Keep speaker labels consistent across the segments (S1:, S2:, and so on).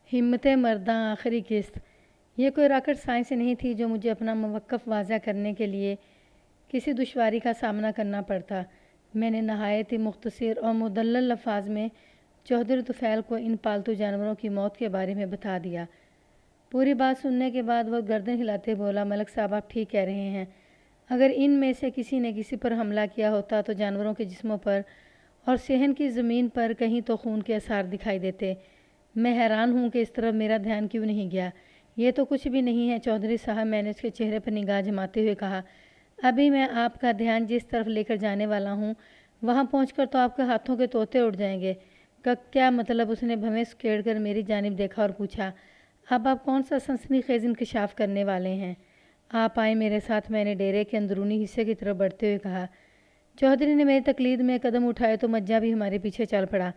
S1: ہمت مرداں آخری قسط۔ یہ کوئی راکٹ سائنس نہیں تھی جو مجھے اپنا موقف واضح کرنے کے لیے کسی دشواری کا سامنا کرنا پڑتا۔ میں نے نہایت ہی مختصر اور مدلل الفاظ میں چودھری طفیل کو ان پالتو جانوروں کی موت کے بارے میں بتا دیا۔ پوری بات سننے کے بعد وہ گردن ہلاتے بولا، ملک صاحب آپ ٹھیک کہہ رہے ہیں۔ اگر ان میں سے کسی نے کسی پر حملہ کیا ہوتا تو جانوروں کے جسموں پر اور صحن کی زمین پر کہیں تو خون کے آثار دکھائی دیتے۔ میں حیران ہوں کہ اس طرف میرا دھیان کیوں نہیں گیا۔ یہ تو کچھ بھی نہیں ہے چودھری صاحب، میں نے اس کے چہرے پر نگاہ جماتے ہوئے کہا۔ ابھی میں آپ کا دھیان جس طرف لے کر جانے والا ہوں وہاں پہنچ کر تو آپ کے ہاتھوں کے طوطے اڑ جائیں گے۔ کیا مطلب؟ اس نے بھویں سکیڑ کر میری جانب دیکھا اور پوچھا، اب آپ کون سا سنسنی خیز انکشاف کرنے والے ہیں؟ آپ آئیں میرے ساتھ، میں نے ڈیرے کے اندرونی حصے کی طرف بڑھتے ہوئے کہا۔ چودھری نے میری تقلید میں قدم اٹھائے تو مجہ بھی ہمارے پیچھے چل پڑا۔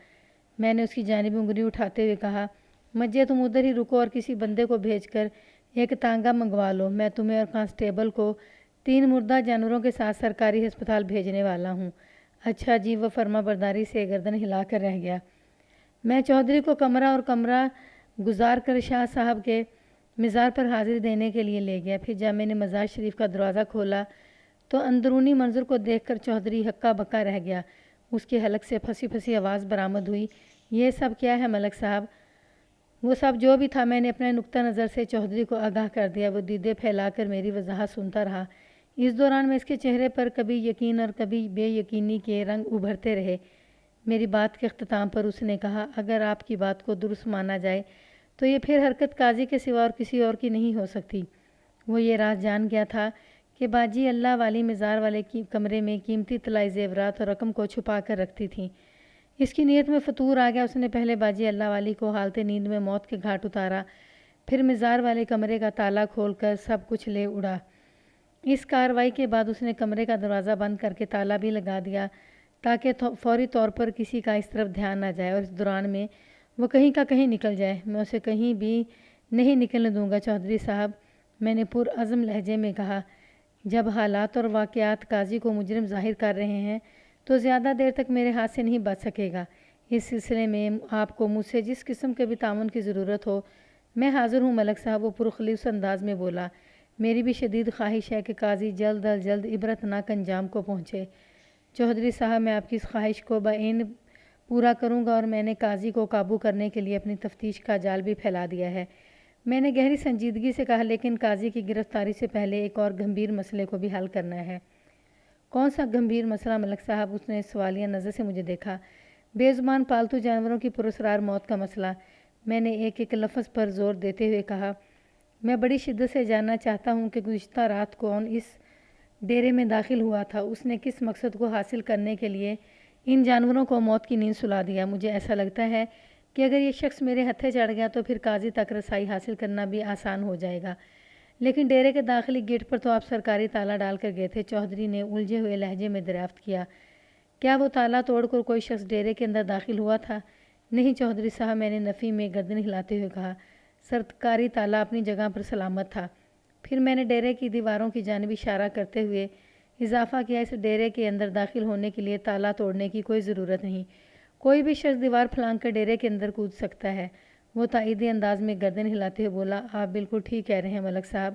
S1: میں نے اس کی جانب انگلی اٹھاتے ہوئے کہا، مجھے تم ادھر ہی رکو اور کسی بندے کو بھیج کر ایک تانگا منگوا لو، میں تمہیں اور کانسٹیبل کو 3 مردہ جانوروں کے ساتھ سرکاری ہسپتال بھیجنے والا ہوں۔ اچھا جی، وہ فرما برداری سے گردن ہلا کر رہ گیا۔ میں چودھری کو کمرہ گزار کر شاہ صاحب کے مزار پر حاضری دینے کے لیے لے گیا۔ پھر جب میں نے مزار شریف کا دروازہ کھولا تو اندرونی منظر کو دیکھ کر چودھری ہکا بکا رہ گیا۔ اس کے حلق سے پھنسی پھنسی آواز برآمد ہوئی، یہ سب کیا ہے ملک صاحب؟ وہ سب جو بھی تھا میں نے اپنے نقطہ نظر سے چودھری کو آگاہ کر دیا۔ وہ دیدے پھیلا کر میری وضاحت سنتا رہا۔ اس دوران میں اس کے چہرے پر کبھی یقین اور کبھی بے یقینی کے رنگ ابھرتے رہے۔ میری بات کے اختتام پر اس نے کہا، اگر آپ کی بات کو درست مانا جائے تو یہ پھر حرکت قاضی کے سوا اور کسی اور کی نہیں ہو سکتی۔ وہ یہ راز جان گیا تھا کہ باجی اللہ والی مزار والے کی کمرے میں قیمتی طلائی زیورات اور رقم کو چھپا کر رکھتی تھیں۔ اس کی نیت میں فطور آ گیا۔ اس نے پہلے باجی اللہ والی کو حالت نیند میں موت کے گھاٹ اتارا، پھر مزار والے کمرے کا تالا کھول کر سب کچھ لے اڑا۔ اس کارروائی کے بعد اس نے کمرے کا دروازہ بند کر کے تالا بھی لگا دیا تاکہ فوری طور پر کسی کا اس طرف دھیان نہ جائے اور اس دوران میں وہ کہیں کا کہیں نکل جائے۔ میں اسے کہیں بھی نہیں نکلنے دوں گا چودھری صاحب، میں نے پرعزم لہجے میں کہا۔ جب حالات اور واقعات قاضی کو مجرم ظاہر کر رہے ہیں تو زیادہ دیر تک میرے ہاتھ سے نہیں بچ سکے گا۔ اس سلسلے میں آپ کو مجھ سے جس قسم کے بھی تعاون کی ضرورت ہو میں حاضر ہوں ملک صاحب، وہ پرخلوص انداز میں بولا۔ میری بھی شدید خواہش ہے کہ قاضی جلد از جلد عبرتناک انجام کو پہنچے۔ چودھری صاحب، میں آپ کی اس خواہش کو بعین پورا کروں گا اور میں نے قاضی کو قابو کرنے کے لیے اپنی تفتیش کا جال بھی پھیلا دیا ہے۔ میں نے گہری سنجیدگی سے کہا، لیکن قاضی کی گرفتاری سے پہلے ایک اور گمبھیر مسئلے کو بھی حل کرنا ہے۔ کون سا گمبھیر مسئلہ ملک صاحب؟ اس نے سوالیہ نظر سے مجھے دیکھا۔ بے زبان پالتو جانوروں کی پراسرار موت کا مسئلہ، میں نے ایک ایک لفظ پر زور دیتے ہوئے کہا۔ میں بڑی شدت سے جاننا چاہتا ہوں کہ گزشتہ رات کون اس ڈیرے میں داخل ہوا تھا، اس نے کس مقصد کو حاصل کرنے کے لیے ان جانوروں کو موت کی نیند سلا دیا۔ مجھے ایسا لگتا ہے کہ اگر یہ شخص میرے ہتھے چڑھ گیا تو پھر قاضی تک رسائی حاصل کرنا بھی آسان ہو جائے گا۔ لیکن ڈیرے کے داخلی گیٹ پر تو آپ سرکاری تالا ڈال کر گئے تھے، چودھری نے الجھے ہوئے لہجے میں دریافت کیا۔ کیا وہ تالا توڑ کر کوئی شخص ڈیرے کے اندر داخل ہوا تھا؟ نہیں چودھری صاحب، میں نے نفی میں گردن ہلاتے ہوئے کہا۔ سرکاری تالا اپنی جگہ پر سلامت تھا۔ پھر میں نے ڈیرے کی دیواروں کی جانب اشارہ کرتے ہوئے اضافہ کیا، اس ڈیرے کے اندر داخل ہونے کے لیے تالا توڑنے کی کوئی ضرورت نہیں، کوئی بھی شخص دیوار پھلانگ کر ڈیرے کے اندر کود سکتا ہے۔ وہ تائیدی انداز میں گردن ہلاتے ہوئے بولا، آپ بالکل ٹھیک کہہ رہے ہیں ملک صاحب۔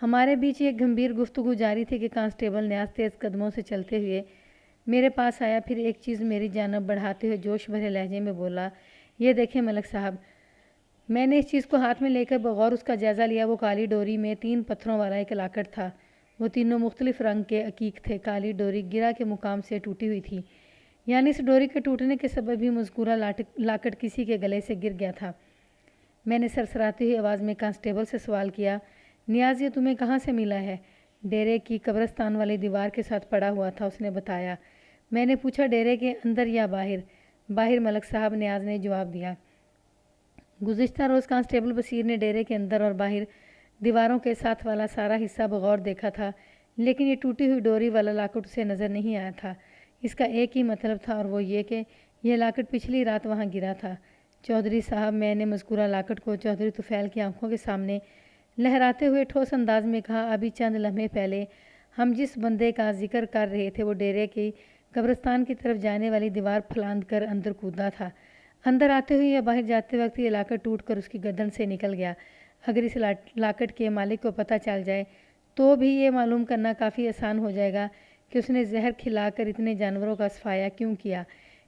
S1: ہمارے بیچ ایک گمبھیر گفتگو جاری تھی کہ کانسٹیبل نیاز تیز قدموں سے چلتے ہوئے میرے پاس آیا، پھر ایک چیز میری جانب بڑھاتے ہوئے جوش بھرے لہجے میں بولا، یہ دیکھیں ملک صاحب۔ میں نے اس چیز کو ہاتھ میں لے کر بغور اس کا جائزہ لیا۔ وہ کالی ڈوری میں 3 پتھروں والا ایک لاکٹ تھا۔ وہ تینوں مختلف رنگ کے عقیق تھے۔ کالی ڈوری گرہ کے مقام سے ٹوٹی ہوئی تھی، یعنی اس ڈوری کے ٹوٹنے کے سبب ہی مذکورہ لاکٹ کسی کے گلے سے گر گیا تھا۔ میں نے سرسراتی ہوئی آواز میں کانسٹیبل سے سوال کیا، نیاز یہ تمہیں کہاں سے ملا ہے؟ ڈیرے کی قبرستان والی دیوار کے ساتھ پڑا ہوا تھا، اس نے بتایا۔ میں نے پوچھا، ڈیرے کے اندر یا باہر؟ باہر ملک صاحب، نیاز نے جواب دیا۔ گزشتہ روز کانسٹیبل بصیر نے ڈیرے کے اندر اور باہر دیواروں کے ساتھ والا سارا حصہ بغور دیکھا تھا، لیکن یہ ٹوٹی ہوئی ڈوری والا لاکٹ اسے نظر نہیں آیا تھا۔ اس کا ایک ہی مطلب تھا اور وہ یہ کہ یہ لاکٹ پچھلی رات وہاں گرا تھا۔ چودھری صاحب، میں نے مذکورہ لاکٹ کو چودھری طفیل کی آنکھوں کے سامنے لہراتے ہوئے ٹھوس انداز میں کہا، ابھی چند لمحے پہلے ہم جس بندے کا ذکر کر رہے تھے وہ ڈیرے کی قبرستان کی طرف جانے والی دیوار پھلانگ کر اندر کودا تھا۔ اندر آتے ہوئے یا باہر جاتے وقت یہ لاکٹ ٹوٹ کر اس کی گردن سے نکل گیا۔ اگر اس لاکٹ کے مالک کو پتہ چل جائے تو بھی یہ معلوم کرنا کافی آسان ہو جائے گا کہ اس نے زہر کھلا کر اتنے جانوروں کا صفایا کیوں کیا۔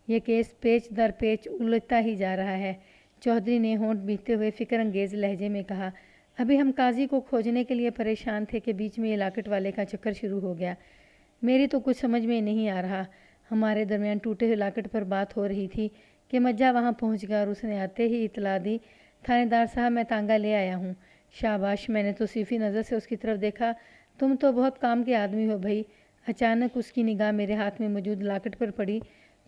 S1: یہ کیس پیچ در پیچ الجھتا ہی جا رہا ہے۔ چودھری نے ہونٹ بیٹھتے ہوئے فکر انگیز لہجے میں کہا۔ ابھی ہم قاضی کو کھوجنے کے لیے پریشان تھے کہ بیچ میں یہ لاکٹ والے کا چکر شروع ہو گیا۔ میری تو کچھ سمجھ میں نہیں آ رہا۔ ہمارے درمیان ٹوٹے ہوئے لاکٹ پر بات ہو رہی تھی کہ مجہ وہاں پہنچ گیا اور اس نے آتے ہی اطلاع دی، تھانے دار صاحب میں تانگا لے آیا ہوں۔ شاباش، میں نے تو صیفی نظر سے اس کی طرف دیکھا۔ تم تو بہت کام کے آدمی ہو بھائی۔ اچانک اس کی نگاہ میرے ہاتھ میں موجود لاکٹ پر پڑی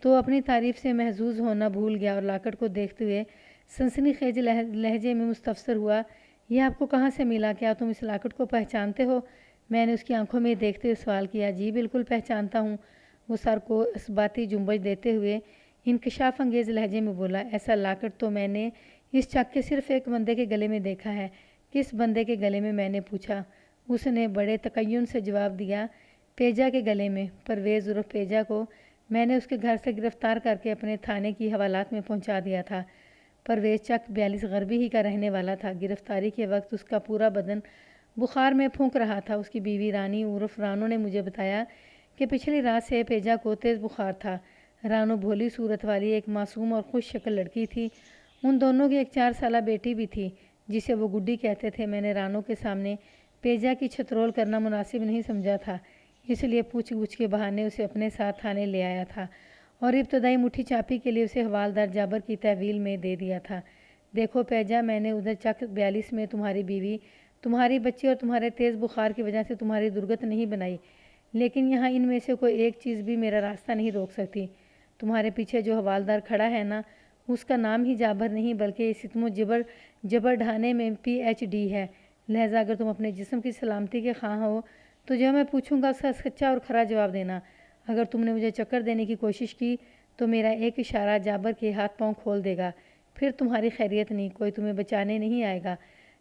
S1: تو اپنی تعریف سے محظوظ ہونا بھول گیا اور لاکٹ کو دیکھتے ہوئے سنسنی خیز لہجے میں مستفسر ہوا، یہ آپ کو کہاں سے ملا؟ کیا تم اس لاکٹ کو پہچانتے ہو؟ میں نے اس کی آنکھوں میں دیکھتے ہوئے سوال کیا۔ جی بالکل پہچانتا ہوں، وہ سر کو اثباتی جنبش دیتے ہوئے انکشاف انگیز لہجے میں بولا۔ ایسا لاکٹ تو میں نے اس چک کے صرف ایک بندے کے گلے میں دیکھا ہے۔ کس بندے کے گلے میں؟ میں نے پوچھا۔ اس نے بڑے تکین سے جواب دیا، پیجا کے گلے میں۔ پرویز عرف پیجا کو میں نے اس کے گھر سے گرفتار کر کے اپنے تھانے کی حوالات میں پہنچا دیا تھا۔ پرویز چک 42 غربی ہی کا رہنے والا تھا۔ گرفتاری کے وقت اس کا پورا بدن بخار میں پھونک رہا تھا۔ اس کی بیوی رانی عرف رانو نے مجھے بتایا کہ پچھلی رات سے پیجا کو تیز بخار تھا۔ رانو بھولی صورت والی ایک معصوم اور خوش شکل لڑکی تھی۔ ان دونوں کی ایک 4 سالہ بیٹی بھی تھی جسے وہ گڈی کہتے تھے۔ میں نے رانو کے سامنے پیجا کی چھترول کرنا مناسب نہیں سمجھا تھا، اس لیے پوچھ گچھ کے بہانے اسے اپنے ساتھ تھانے لے آیا تھا اور ابتدائی مٹھی چاپی کے لیے اسے حوالدار جابر کی تحویل میں دے دیا تھا۔ دیکھو پیجا، میں نے ادھر چک 42 میں تمہاری بیوی، تمہاری بچی اور تمہارے تیز بخار کی وجہ سے تمہاری درگت نہیں بنائی، لیکن یہاں ان میں سے کوئی ایک چیز بھی میرا راستہ نہیں روک سکتی۔ تمہارے پیچھے جو حوالدار کھڑا ہے نا، اس کا نام ہی جابر نہیں بلکہ ستم و جبر ڈھانے میں PhD ہے۔ لہٰذا اگر تم اپنے جسم کی سلامتی کے خواہاں ہو تو جو میں پوچھوں گا اس کا سچا اور کھرا جواب دینا۔ اگر تم نے مجھے چکر دینے کی کوشش کی تو میرا ایک اشارہ جابر کے ہاتھ پاؤں کھول دے گا، پھر تمہاری خیریت نہیں، کوئی تمہیں بچانے نہیں آئے گا،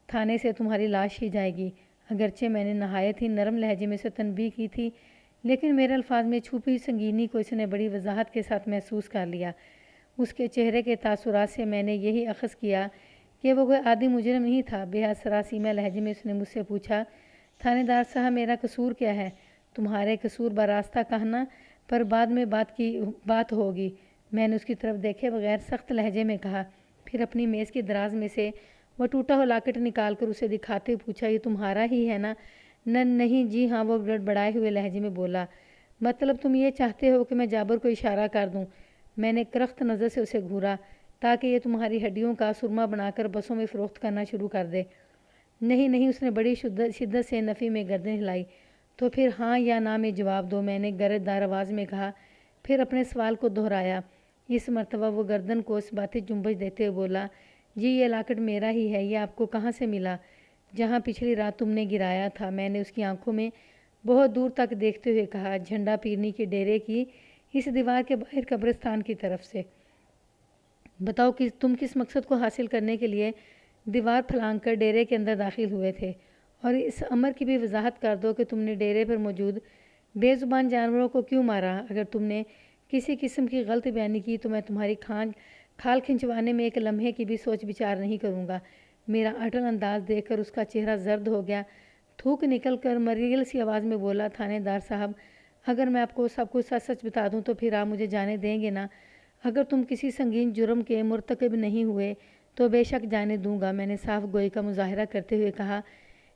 S1: تھانے سے تمہاری لاش ہی جائے گی۔ اگرچہ میں نے نہایت ہی نرم لہجے میں سے تنبیہ کی تھی، لیکن میرے الفاظ میں چھپی ہوئی سنگینی کو اس نے بڑی وضاحت کے ساتھ محسوس کر لیا۔ اس کے چہرے کے تاثرات سے میں نے یہی اخذ کیا کہ وہ کوئی عادی مجرم نہیں تھا۔ بہت سراسیمہ لہجے میں اس نے مجھ سے پوچھا، تھانے دار صاحب میرا قصور کیا ہے؟ تمہارے قصور براستہ کہنا پر بعد میں بات ہوگی، میں نے اس کی طرف دیکھے بغیر سخت لہجے میں کہا۔ پھر اپنی میز کی دراز میں سے وہ ٹوٹا ہوا لاکٹ نکال کر اسے دکھاتے ہوئے پوچھا، یہ تمہارا ہی ہے نا؟ نہیں جی ہاں، وہ بڑائے ہوئے لہجے میں بولا۔ مطلب تم یہ چاہتے ہو کہ میں جابر کو اشارہ کر دوں؟ میں نے کرخت نظر سے اسے گھورا، تاکہ یہ تمہاری ہڈیوں کا سرما بنا کر بسوں میں فروخت کرنا شروع کر دے۔ نہیں، اس نے بڑی شدت سے نفی میں گردن ہلائی۔ تو پھر ہاں یا نہ میں جواب دو، میں نے گرج دار آواز میں کہا، پھر اپنے سوال کو دہرایا۔ اس مرتبہ وہ گردن کو اثباتی جنبش دیتے ہوئے بولا، جی یہ لاکٹ میرا ہی ہے۔ یہ آپ کو کہاں سے ملا؟ جہاں پچھلی رات تم نے گرایا تھا، میں نے اس کی آنکھوں میں بہت دور تک دیکھتے ہوئے کہا، جھنڈا پیرنی کے ڈیرے کی اس دیوار کے باہر قبرستان کی طرف سے۔ بتاؤ کہ تم کس مقصد کو حاصل کرنے کے لیے دیوار پھلانگ کر ڈیرے کے اندر داخل ہوئے تھے، اور اس امر کی بھی وضاحت کر دو کہ تم نے ڈیرے پر موجود بے زبان جانوروں کو کیوں مارا۔ اگر تم نے کسی قسم کی غلط بیانی کی تو میں تمہاری کھال کھنچوانے میں ایک لمحے کی بھی سوچ بچار نہیں کروں گا۔ میرا اٹل انداز دیکھ کر اس کا چہرہ زرد ہو گیا، تھوک نکل کر مریل سی آواز میں بولا، تھانے دار صاحب اگر میں آپ کو سب کچھ سچ بتا دوں تو پھر آپ مجھے جانے دیں گے نا؟ اگر تم کسی سنگین جرم کے مرتکب نہیں ہوئے تو بے شک جانے دوں گا، میں نے صاف گوئی کا مظاہرہ کرتے ہوئے کہا۔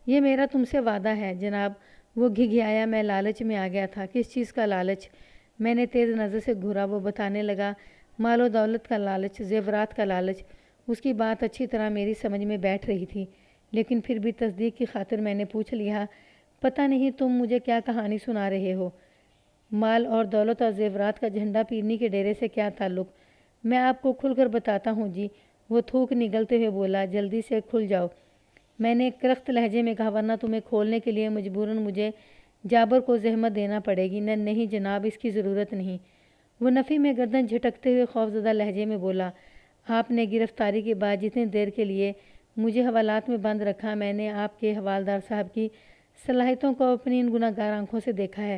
S1: یہ میرا تم سے وعدہ ہے جناب۔ وہ گھگھیایا، میں لالچ میں آ گیا تھا۔ کس چیز کا لالچ؟ میں نے تیز نظر سے گھورا۔ وہ بتانے لگا، مال و دولت کا لالچ، زیورات کا لالچ۔ اس کی بات اچھی طرح میری سمجھ میں بیٹھ رہی تھی، لیکن پھر بھی تصدیق کی خاطر میں نے پوچھ لیا، پتہ نہیں تم مجھے کیا کہانی سنا رہے ہو؟ مال اور دولت اور زیورات کا جھنڈا پیرنی کے ڈیرے سے کیا تعلق؟ میں آپ کو کھل کر بتاتا ہوں جی، وہ تھوک نگلتے ہوئے بولا، جلدی سے کھل جاؤ۔ میں نے کرخت لہجے میں کہا، ورنہ تمہیں کھولنے کے لیے مجبوراً مجھے جابر کو زحمت دینا پڑے گی۔ نہیں جناب، اس کی ضرورت نہیں۔ وہ نفی میں گردن جھٹکتے ہوئے خوفزدہ لہجے میں بولا، آپ نے گرفتاری کے بعد جتنی دیر کے لیے مجھے حوالات میں بند رکھا، میں نے آپ کے حوالدار صاحب کی صلاحیتوں کو اپنی ان گناہ گار آنکھوں سے دیکھا ہے۔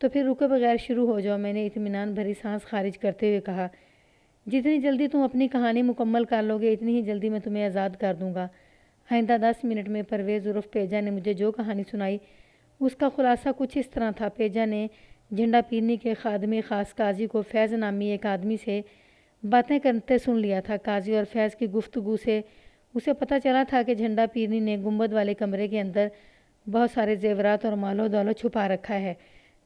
S1: تو پھر رکے بغیر شروع ہو جاؤ، میں نے اطمینان بھری سانس خارج کرتے ہوئے کہا۔ جتنی جلدی تم اپنی کہانی مکمل کر لو گے اتنی ہی جلدی میں تمہیں آزاد کر دوں گا۔ آئندہ 10 منٹ میں پرویز عرف پیجا نے مجھے جو کہانی سنائی اس کا خلاصہ کچھ اس طرح تھا۔ پیجا نے جھنڈا پیرنی کے خادم خاص قاضی کو فیض نامی ایک آدمی سے باتیں کرتے سن لیا تھا۔ قاضی اور فیض کی گفتگو سے اسے پتہ چلا تھا کہ جھنڈا پیرنی نے گنبد والے کمرے کے اندر بہت سارے زیورات اور مال و دولت چھپا رکھا ہے۔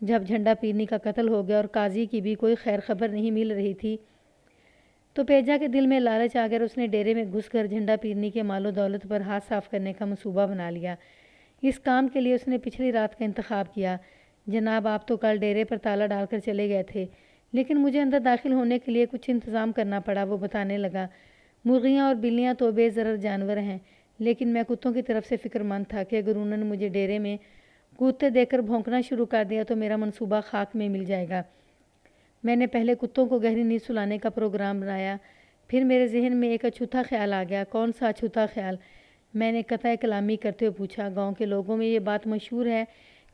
S1: جب جھنڈا پیرنی کا قتل ہو گیا اور قاضی کی بھی کوئی خیر خبر نہیں مل رہی تھی تو پیجا کے دل میں لالچ آ کر اس نے ڈیرے میں گھس کر جھنڈا پیرنی کے مال و دولت پر ہاتھ صاف کرنے کا منصوبہ بنا لیا۔ اس کام کے لیے اس نے پچھلی رات کا انتخاب کیا۔ جناب آپ تو کل ڈیرے پر تالا ڈال کر چلے گئے تھے لیکن مجھے اندر داخل ہونے کے لیے کچھ انتظام کرنا پڑا۔ وہ بتانے لگا، مرغیاں اور بلیاں تو بے ضرر جانور ہیں لیکن میں کتوں کی طرف سے فکر مند تھا کہ اگر انہوں نے مجھے ڈیرے میں کودتے دیکھ کر بھونکنا شروع کر دیا تو میرا منصوبہ خاک میں مل جائے گا۔ میں نے پہلے کتوں کو گہری نیند سلانے کا پروگرام بنایا، پھر میرے ذہن میں ایک اچھوتا خیال آ گیا۔ کون سا اچھوتا خیال؟ میں نے قطع کلامی کرتے ہوئے پوچھا۔ گاؤں کے لوگوں میں یہ بات مشہور ہے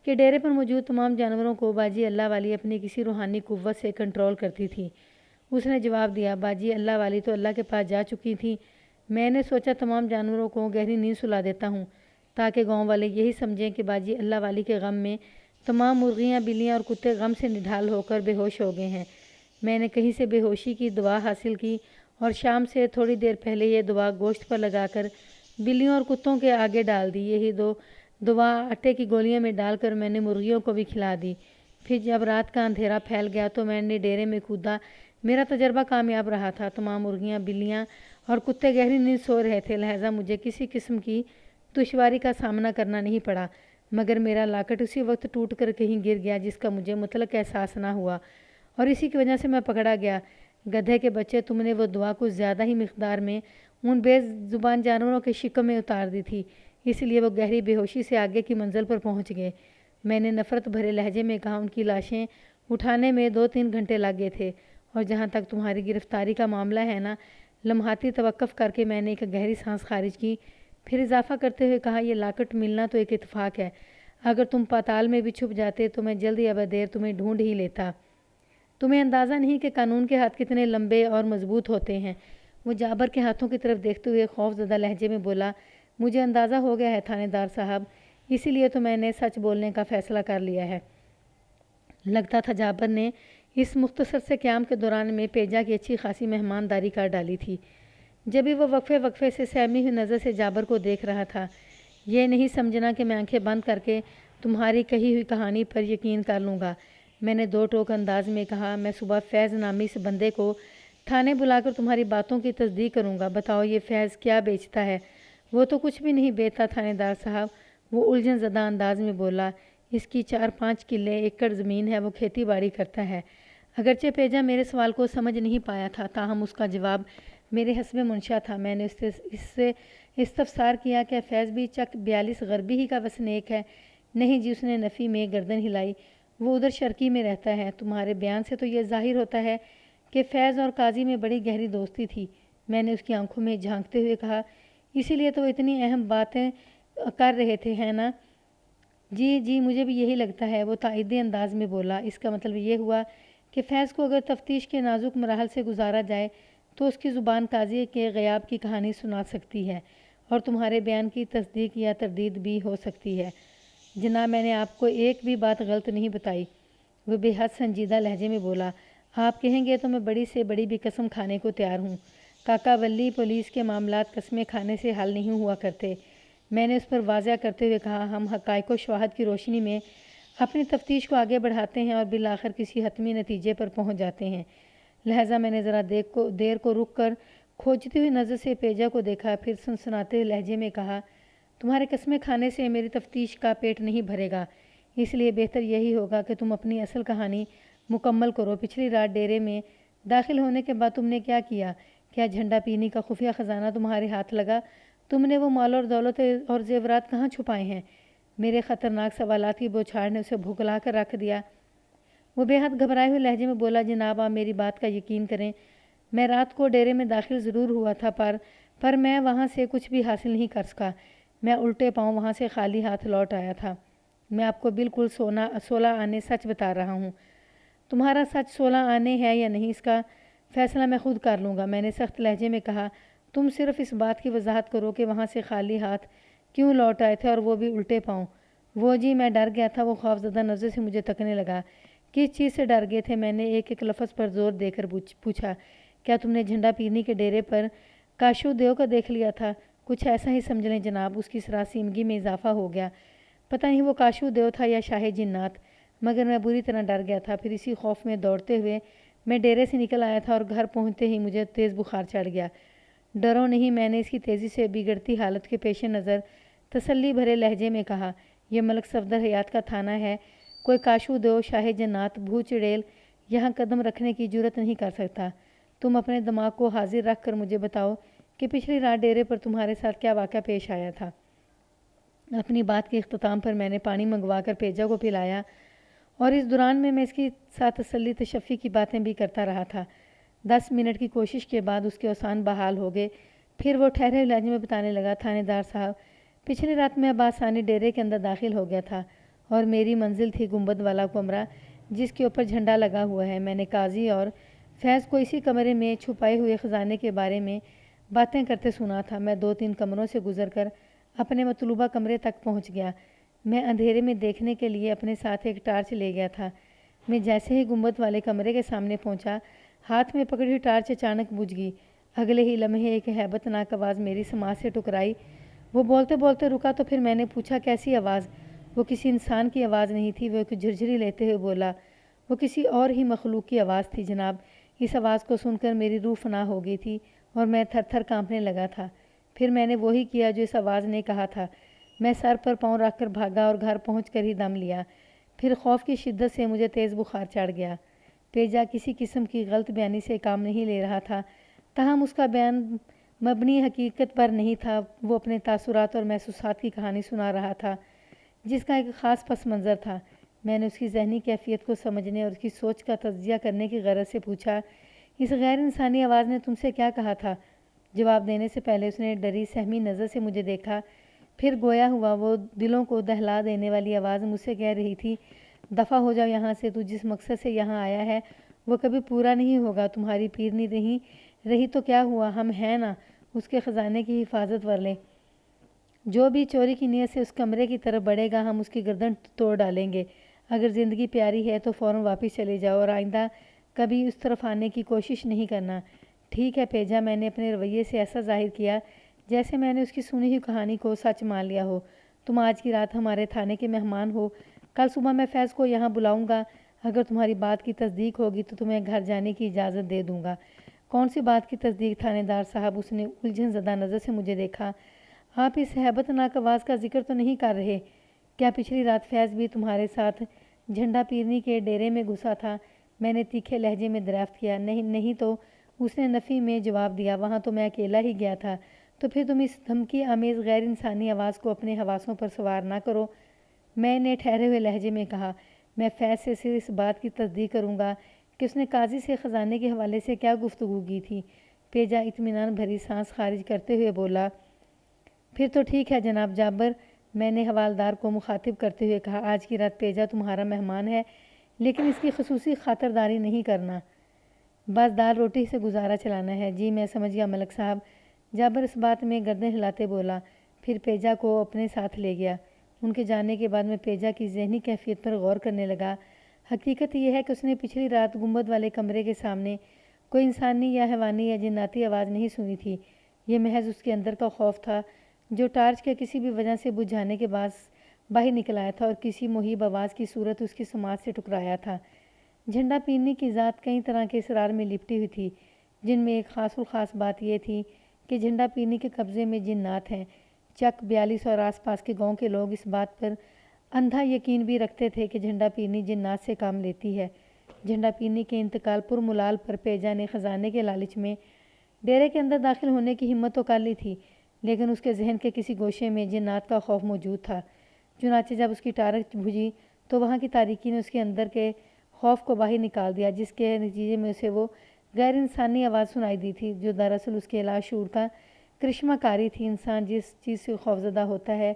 S1: کہ ڈیرے پر موجود تمام جانوروں کو باجی اللہ والی اپنی کسی روحانی قوت سے کنٹرول کرتی تھی۔ اس نے جواب دیا، باجی اللہ والی تو اللہ کے پاس جا چکی تھی، میں نے سوچا تمام جانوروں کو گہری نیند سلا دیتا ہوں تاکہ گاؤں والے یہی سمجھیں کہ باجی اللہ والی کے غم میں تمام مرغیاں بلیاں اور کتے غم سے نڈھال ہو کر بے ہوش ہو گئے ہیں۔ میں نے کہیں سے بے ہوشی کی دوا حاصل کی اور شام سے تھوڑی دیر پہلے یہ دوا گوشت پر لگا کر بلیوں اور کتوں کے آگے ڈال دی۔ یہی دوا آٹے کی گولیوں میں ڈال کر میں نے مرغیوں کو بھی کھلا دی۔ پھر جب رات کا اندھیرا پھیل گیا تو میں نے ڈیرے میں کودا۔ میرا تجربہ کامیاب رہا تھا۔ تمام مرغیاں بلیاں اور کتے گہری نیند سو رہے تھے، لہٰذا مجھے کسی قسم کی دشواری کا سامنا کرنا نہیں پڑا، مگر میرا لاکٹ اسی وقت ٹوٹ کر کہیں گر گیا جس کا مجھے مطلق احساس نہ ہوا اور اسی کی وجہ سے میں پکڑا گیا۔ گدھے کے بچے، تم نے وہ دوا کچھ زیادہ ہی مقدار میں ان بے زبان جانوروں کے شکم میں اتار دی تھی، اس لیے وہ گہری بے ہوشی سے آگے کی منزل پر پہنچ گئے۔ میں نے نفرت بھرے لہجے میں کہا، ان کی لاشیں اٹھانے میں 2-3 گھنٹے لگ گئے تھے، اور جہاں تک تمہاری گرفتاری کا معاملہ ہے نا۔ لمحاتی توقف کر کے میں نے ایک گہری سانس خارج کی، پھر اضافہ کرتے ہوئے کہا، یہ لاکٹ ملنا تو ایک اتفاق ہے، اگر تم پاتال میں بھی چھپ جاتے تو میں جلد یا بدیر تمہیں ڈھونڈ ہی لیتا۔ تمہیں اندازہ نہیں کہ قانون کے ہاتھ کتنے لمبے اور مضبوط ہوتے ہیں۔ وہ جابر کے ہاتھوں کی طرف دیکھتے ہوئے خوف زدہ لہجے میں بولا، مجھے اندازہ ہو گیا ہے تھانے دار صاحب، اسی لیے تو میں نے سچ بولنے کا فیصلہ کر لیا ہے۔ لگتا تھا جابر نے اس مختصر سے قیام کے دوران میں پیجا کی اچھی خاصی مہمانداری کر ڈالی تھی۔ جب بھی وہ وقفے سے سہمی ہوئی نظر سے جابر کو دیکھ رہا تھا، یہ نہیں سمجھنا کہ میں آنکھیں بند کر کے تمہاری کہی ہوئی کہانی پر یقین کر لوں گا۔ میں نے دو ٹوک انداز میں کہا، میں صبح فیض نامی اس بندے کو تھانے بلا کر تمہاری باتوں کی تصدیق کروں گا۔ بتاؤ یہ فیض کیا بیچتا ہے؟ وہ تو کچھ بھی نہیں بیچتا تھانے دار صاحب، وہ الجھن زدہ انداز میں بولا۔ اس کی 4-5 کلے ایکڑ زمین ہے، وہ کھیتی باڑی کرتا ہے۔ اگرچہ پیجا میرے سوال کو سمجھ نہیں پایا تھا، تاہم اس کا جواب میرے حسب منشا تھا۔ میں نے اس سے استفسار کیا، کیا فیض بھی چک 42 غربی ہی کا وسنیک ہے؟ نہیں جی، اس نے نفی میں گردن ہلائی، وہ ادھر شرقی میں رہتا ہے۔ تمہارے بیان سے تو یہ ظاہر ہوتا ہے کہ فیض اور قاضی میں بڑی گہری دوستی تھی۔ میں نے اس کی آنکھوں میں جھانکتے ہوئے کہا، اسی لیے تو وہ اتنی اہم باتیں کر رہے تھے، ہے نا؟ جی مجھے بھی یہی لگتا ہے، وہ تائیدی انداز میں بولا۔ اس کا مطلب یہ ہوا کہ فیض کو اگر تفتیش کے نازک مراحل سے گزارا جائے تو اس کی زبان قاضی کے غیاب کی کہانی سنا سکتی ہے اور تمہارے بیان کی تصدیق یا تردید بھی ہو سکتی ہے۔ جناب میں نے آپ کو ایک بھی بات غلط نہیں بتائی، وہ بے حد سنجیدہ لہجے میں بولا۔ آپ کہیں گے تو میں بڑی سے بڑی بھی قسم کھانے کو تیار ہوں۔ کاکا ولی، پولیس کے معاملات قسمیں کھانے سے حل نہیں ہوا کرتے۔ میں نے اس پر واضح کرتے ہوئے کہا، ہم حقائق و شواہد کی روشنی میں اپنی تفتیش کو آگے بڑھاتے ہیں اور بالآخر کسی حتمی نتیجے پر پہنچ جاتے ہیں۔ لہٰذا میں نے ذرا دیر کو رک کر کھوجتی ہوئی نظر سے پیجا کو دیکھا، پھر سنسناتے ہوئے لہجے میں کہا، تمہارے قسمیں کھانے سے میری تفتیش کا پیٹ نہیں بھرے گا، اس لیے بہتر یہی ہوگا کہ تم اپنی اصل کہانی مکمل کرو۔ پچھلی رات ڈیرے میں داخل ہونے کے بعد تم نے کیا کیا؟ کیا جھنڈا پینی کا خفیہ خزانہ تمہارے ہاتھ لگا؟ تم نے وہ مال اور دولت اور زیورات کہاں چھپائے ہیں؟ میرے خطرناک سوالات کی بوچھاڑ نے اسے بھگلا کر رکھ دیا۔ وہ بے حد گھبرائے ہوئے لہجے میں بولا، جناب آپ میری بات کا یقین کریں، میں رات کو ڈیرے میں داخل ضرور ہوا تھا پر میں وہاں سے کچھ بھی حاصل نہیں کر سکا۔ میں الٹے پاؤں وہاں سے خالی ہاتھ لوٹ آیا تھا۔ میں آپ کو بالکل 16 آنے سچ بتا رہا ہوں۔ تمہارا سچ 16 آنے ہے یا نہیں، اس کا فیصلہ میں خود کر لوں گا، میں نے سخت لہجے میں کہا۔ تم صرف اس بات کی وضاحت کرو کہ وہاں سے خالی ہاتھ کیوں لوٹ آئے تھے اور وہ بھی الٹے پاؤں؟ وہ جی میں ڈر گیا تھا۔ وہ خوفزدہ نظر سے مجھے تکنے لگا۔ کس چیز سے ڈر گئے تھے؟ میں نے ایک ایک لفظ پر زور دے کر پوچھا۔ کیا تم نے جھنڈا پیرنی کے ڈیرے پر کاشو دیو کو دیکھ لیا تھا؟ کچھ ایسا ہی سمجھ لیں جناب۔ اس کی سراسیمگی میں اضافہ ہو گیا۔ پتہ نہیں وہ کاشو دیو تھا یا شاہ جنات، مگر میں بری طرح ڈر گیا تھا۔ پھر اسی خوف میں دوڑتے ہوئے میں ڈیرے سے نکل آیا تھا اور گھر پہنچتے ہی مجھے تیز بخار چڑھ گیا۔ ڈرو نہیں، میں نے اس کی تیزی سے بگڑتی حالت کے پیش نظر تسلی بھرے لہجے میں کہا۔ یہ ملک صفدر حیات کا تھانہ ہے۔ کوئی کاشو دیو، شاہ جنات، بھو چڑیل یہاں قدم رکھنے کی جرت نہیں کر سکتا۔ تم اپنے دماغ کو حاضر رکھ کر مجھے بتاؤ کہ پچھلی رات ڈیرے پر تمہارے ساتھ کیا واقعہ پیش آیا تھا۔ اپنی بات کے اختتام پر میں نے پانی منگوا کر پیجا کو پلایا اور اس دوران میں اس کے ساتھ تسلی تشفی کی باتیں بھی کرتا رہا تھا۔ 10 منٹ کی کوشش کے بعد اس کے اوسان بحال ہو گئے۔ پھر وہ ٹھہرے ہوئے لہجے میں بتانے لگا، تھانے دار صاحب، پچھلی رات میں عباس ثانی ڈیرے کے اندر داخل ہو گیا تھا اور میری منزل تھی گنبد والا کمرہ جس کے اوپر جھنڈا لگا ہوا ہے۔ میں نے قاضی اور فیض کو اسی کمرے میں چھپائے ہوئے خزانے کے بارے میں باتیں کرتے سنا تھا۔ میں 2-3 کمروں سے گزر کر اپنے مطلوبہ کمرے تک پہنچ گیا۔ میں اندھیرے میں دیکھنے کے لیے اپنے ساتھ ایک ٹارچ لے گیا تھا۔ میں جیسے ہی گنبد والے کمرے کے سامنے پہنچا، ہاتھ میں پکڑی ہوئی ٹارچ اچانک بجھ گئی۔ اگلے ہی لمحے ایک ہیبت ناک آواز میری سماعت سے ٹکرائی۔ وہ بولتے بولتے رکا تو پھر میں نے پوچھا، کیسی آواز؟ وہ کسی انسان کی آواز نہیں تھی۔ وہ ایک جھرجھری لیتے ہوئے بولا، وہ کسی اور ہی مخلوق کی آواز تھی جناب۔ اس آواز کو سن کر میری روح فنا ہو گئی تھی اور میں تھر تھر کانپنے لگا تھا۔ پھر میں نے وہی کیا جو اس آواز نے کہا تھا۔ میں سر پر پاؤں رکھ کر بھاگا اور گھر پہنچ کر ہی دم لیا۔ پھر خوف کی شدت سے مجھے تیز بخار چڑھ گیا۔ پیجا کسی قسم کی غلط بیانی سے کام نہیں لے رہا تھا، تاہم اس کا بیان مبنی حقیقت پر نہیں تھا۔ وہ اپنے تاثرات اور محسوسات کی کہانی سنا رہا تھا جس کا ایک خاص پس منظر تھا۔ میں نے اس کی ذہنی کیفیت کو سمجھنے اور اس کی سوچ کا تجزیہ کرنے کی غرض سے پوچھا، اس غیر انسانی آواز نے تم سے کیا کہا تھا؟ جواب دینے سے پہلے اس نے ڈری سہمی نظر سے مجھے دیکھا۔ پھر گویا ہوا وہ دلوں کو دہلا دینے والی آواز مجھ سے کہہ رہی تھی، دفع ہو جاؤ یہاں سے۔ تو جس مقصد سے یہاں آیا ہے وہ کبھی پورا نہیں ہوگا۔ تمہاری پیرنی رہی تو کیا ہوا، ہم ہیں نا، اس کے خزانے کی حفاظت ورلے۔ جو بھی چوری کی نیت سے اس کمرے کی طرف بڑھے گا ہم اس کی گردن توڑ ڈالیں گے۔ اگر زندگی پیاری ہے تو فوراً واپس چلے جاؤ اور آئندہ کبھی اس طرف آنے کی کوشش نہیں کرنا۔ ٹھیک ہے پیجا، میں نے اپنے رویے سے ایسا ظاہر کیا جیسے میں نے اس کی سنی ہوئی کہانی کو سچ مان لیا ہو۔ تم آج کی رات ہمارے تھانے کے مہمان ہو۔ کل صبح میں فیض کو یہاں بلاؤں گا۔ اگر تمہاری بات کی تصدیق ہوگی تو تمہیں گھر جانے کی اجازت دے دوں گا۔ کون سی بات کی تصدیق تھانے دار صاحب؟ اس نے الجھن زدہ نظر سے مجھے دیکھا۔ آپ اس ہیبت ناک آواز کا ذکر تو نہیں کر رہے؟ کیا پچھلی رات فیض بھی تمہارے ساتھ جھنڈا پیرنی کے ڈیرے میں گھسا تھا؟ میں نے تیکھے لہجے میں دریافت کیا۔ نہیں تو، اس نے نفی میں جواب دیا، وہاں تو میں اکیلا ہی گیا تھا۔ تو پھر تم اس دھمکی آمیز غیر انسانی آواز کو اپنے حواسوں پر سوار نہ کرو، میں نے ٹھہرے ہوئے لہجے میں کہا۔ میں فیض سے صرف اس بات کی تصدیق کروں گا کہ اس نے قاضی سے خزانے کے حوالے سے کیا گفتگو کی تھی۔ پیجا اطمینان بھری سانس خارج کرتے ہوئے بولا، پھر تو ٹھیک ہے جناب جابر۔ میں نے حوالدار کو مخاطب کرتے ہوئے کہا، آج کی رات پیجا تمہارا مہمان ہے لیکن اس کی خصوصی خاطرداری نہیں کرنا، بس دال روٹی سے گزارا چلانا ہے۔ جی میں سمجھ گیا ملک صاحب، جابر اس بات میں گردن ہلاتے بولا۔ پھر پیجا کو اپنے ساتھ لے گیا۔ ان کے جانے کے بعد میں پیجا کی ذہنی کیفیت پر غور کرنے لگا۔ حقیقت یہ ہے کہ اس نے پچھلی رات گنبد والے کمرے کے سامنے کوئی انسانی یا حیوانی یا جناتی آواز نہیں سنی تھی۔ یہ محض اس کے اندر کا خوف تھا جو ٹارچ کے کسی بھی وجہ سے بجھ جانے کے بعد باہر نکل آیا تھا اور کسی مہیب آواز کی صورت اس کی سماعت سے ٹکرایا تھا۔ جھنڈا پیرنی کی ذات کئی طرح کے اسرار میں لپٹی ہوئی تھی، جن میں ایک خاص الخاص بات یہ تھی کہ جھنڈا پیرنی کے قبضے میں جنات ہیں۔ چک 42 اور آس پاس کے گاؤں کے لوگ اس بات پر اندھا یقین بھی رکھتے تھے کہ جھنڈا پیرنی جنات سے کام لیتی ہے۔ جھنڈا پیرنی کے انتقال پر ملال پر پیجا نے خزانے کے لالچ میں ڈیرے کے اندر داخل ہونے کی ہمت تو کر لی تھی، لیکن اس کے ذہن کے کسی گوشے میں جنات کا خوف موجود تھا۔ چنانچہ جب اس کی ٹارچ بجھی تو وہاں کی تاریکی نے اس کے اندر کے خوف کو باہر نکال دیا، جس کے نتیجے میں اسے وہ غیر انسانی آواز سنائی دی تھی جو دراصل اس کے لاشعور کا کرشمہ کاری تھی۔ انسان جس چیز سے خوفزدہ ہوتا ہے،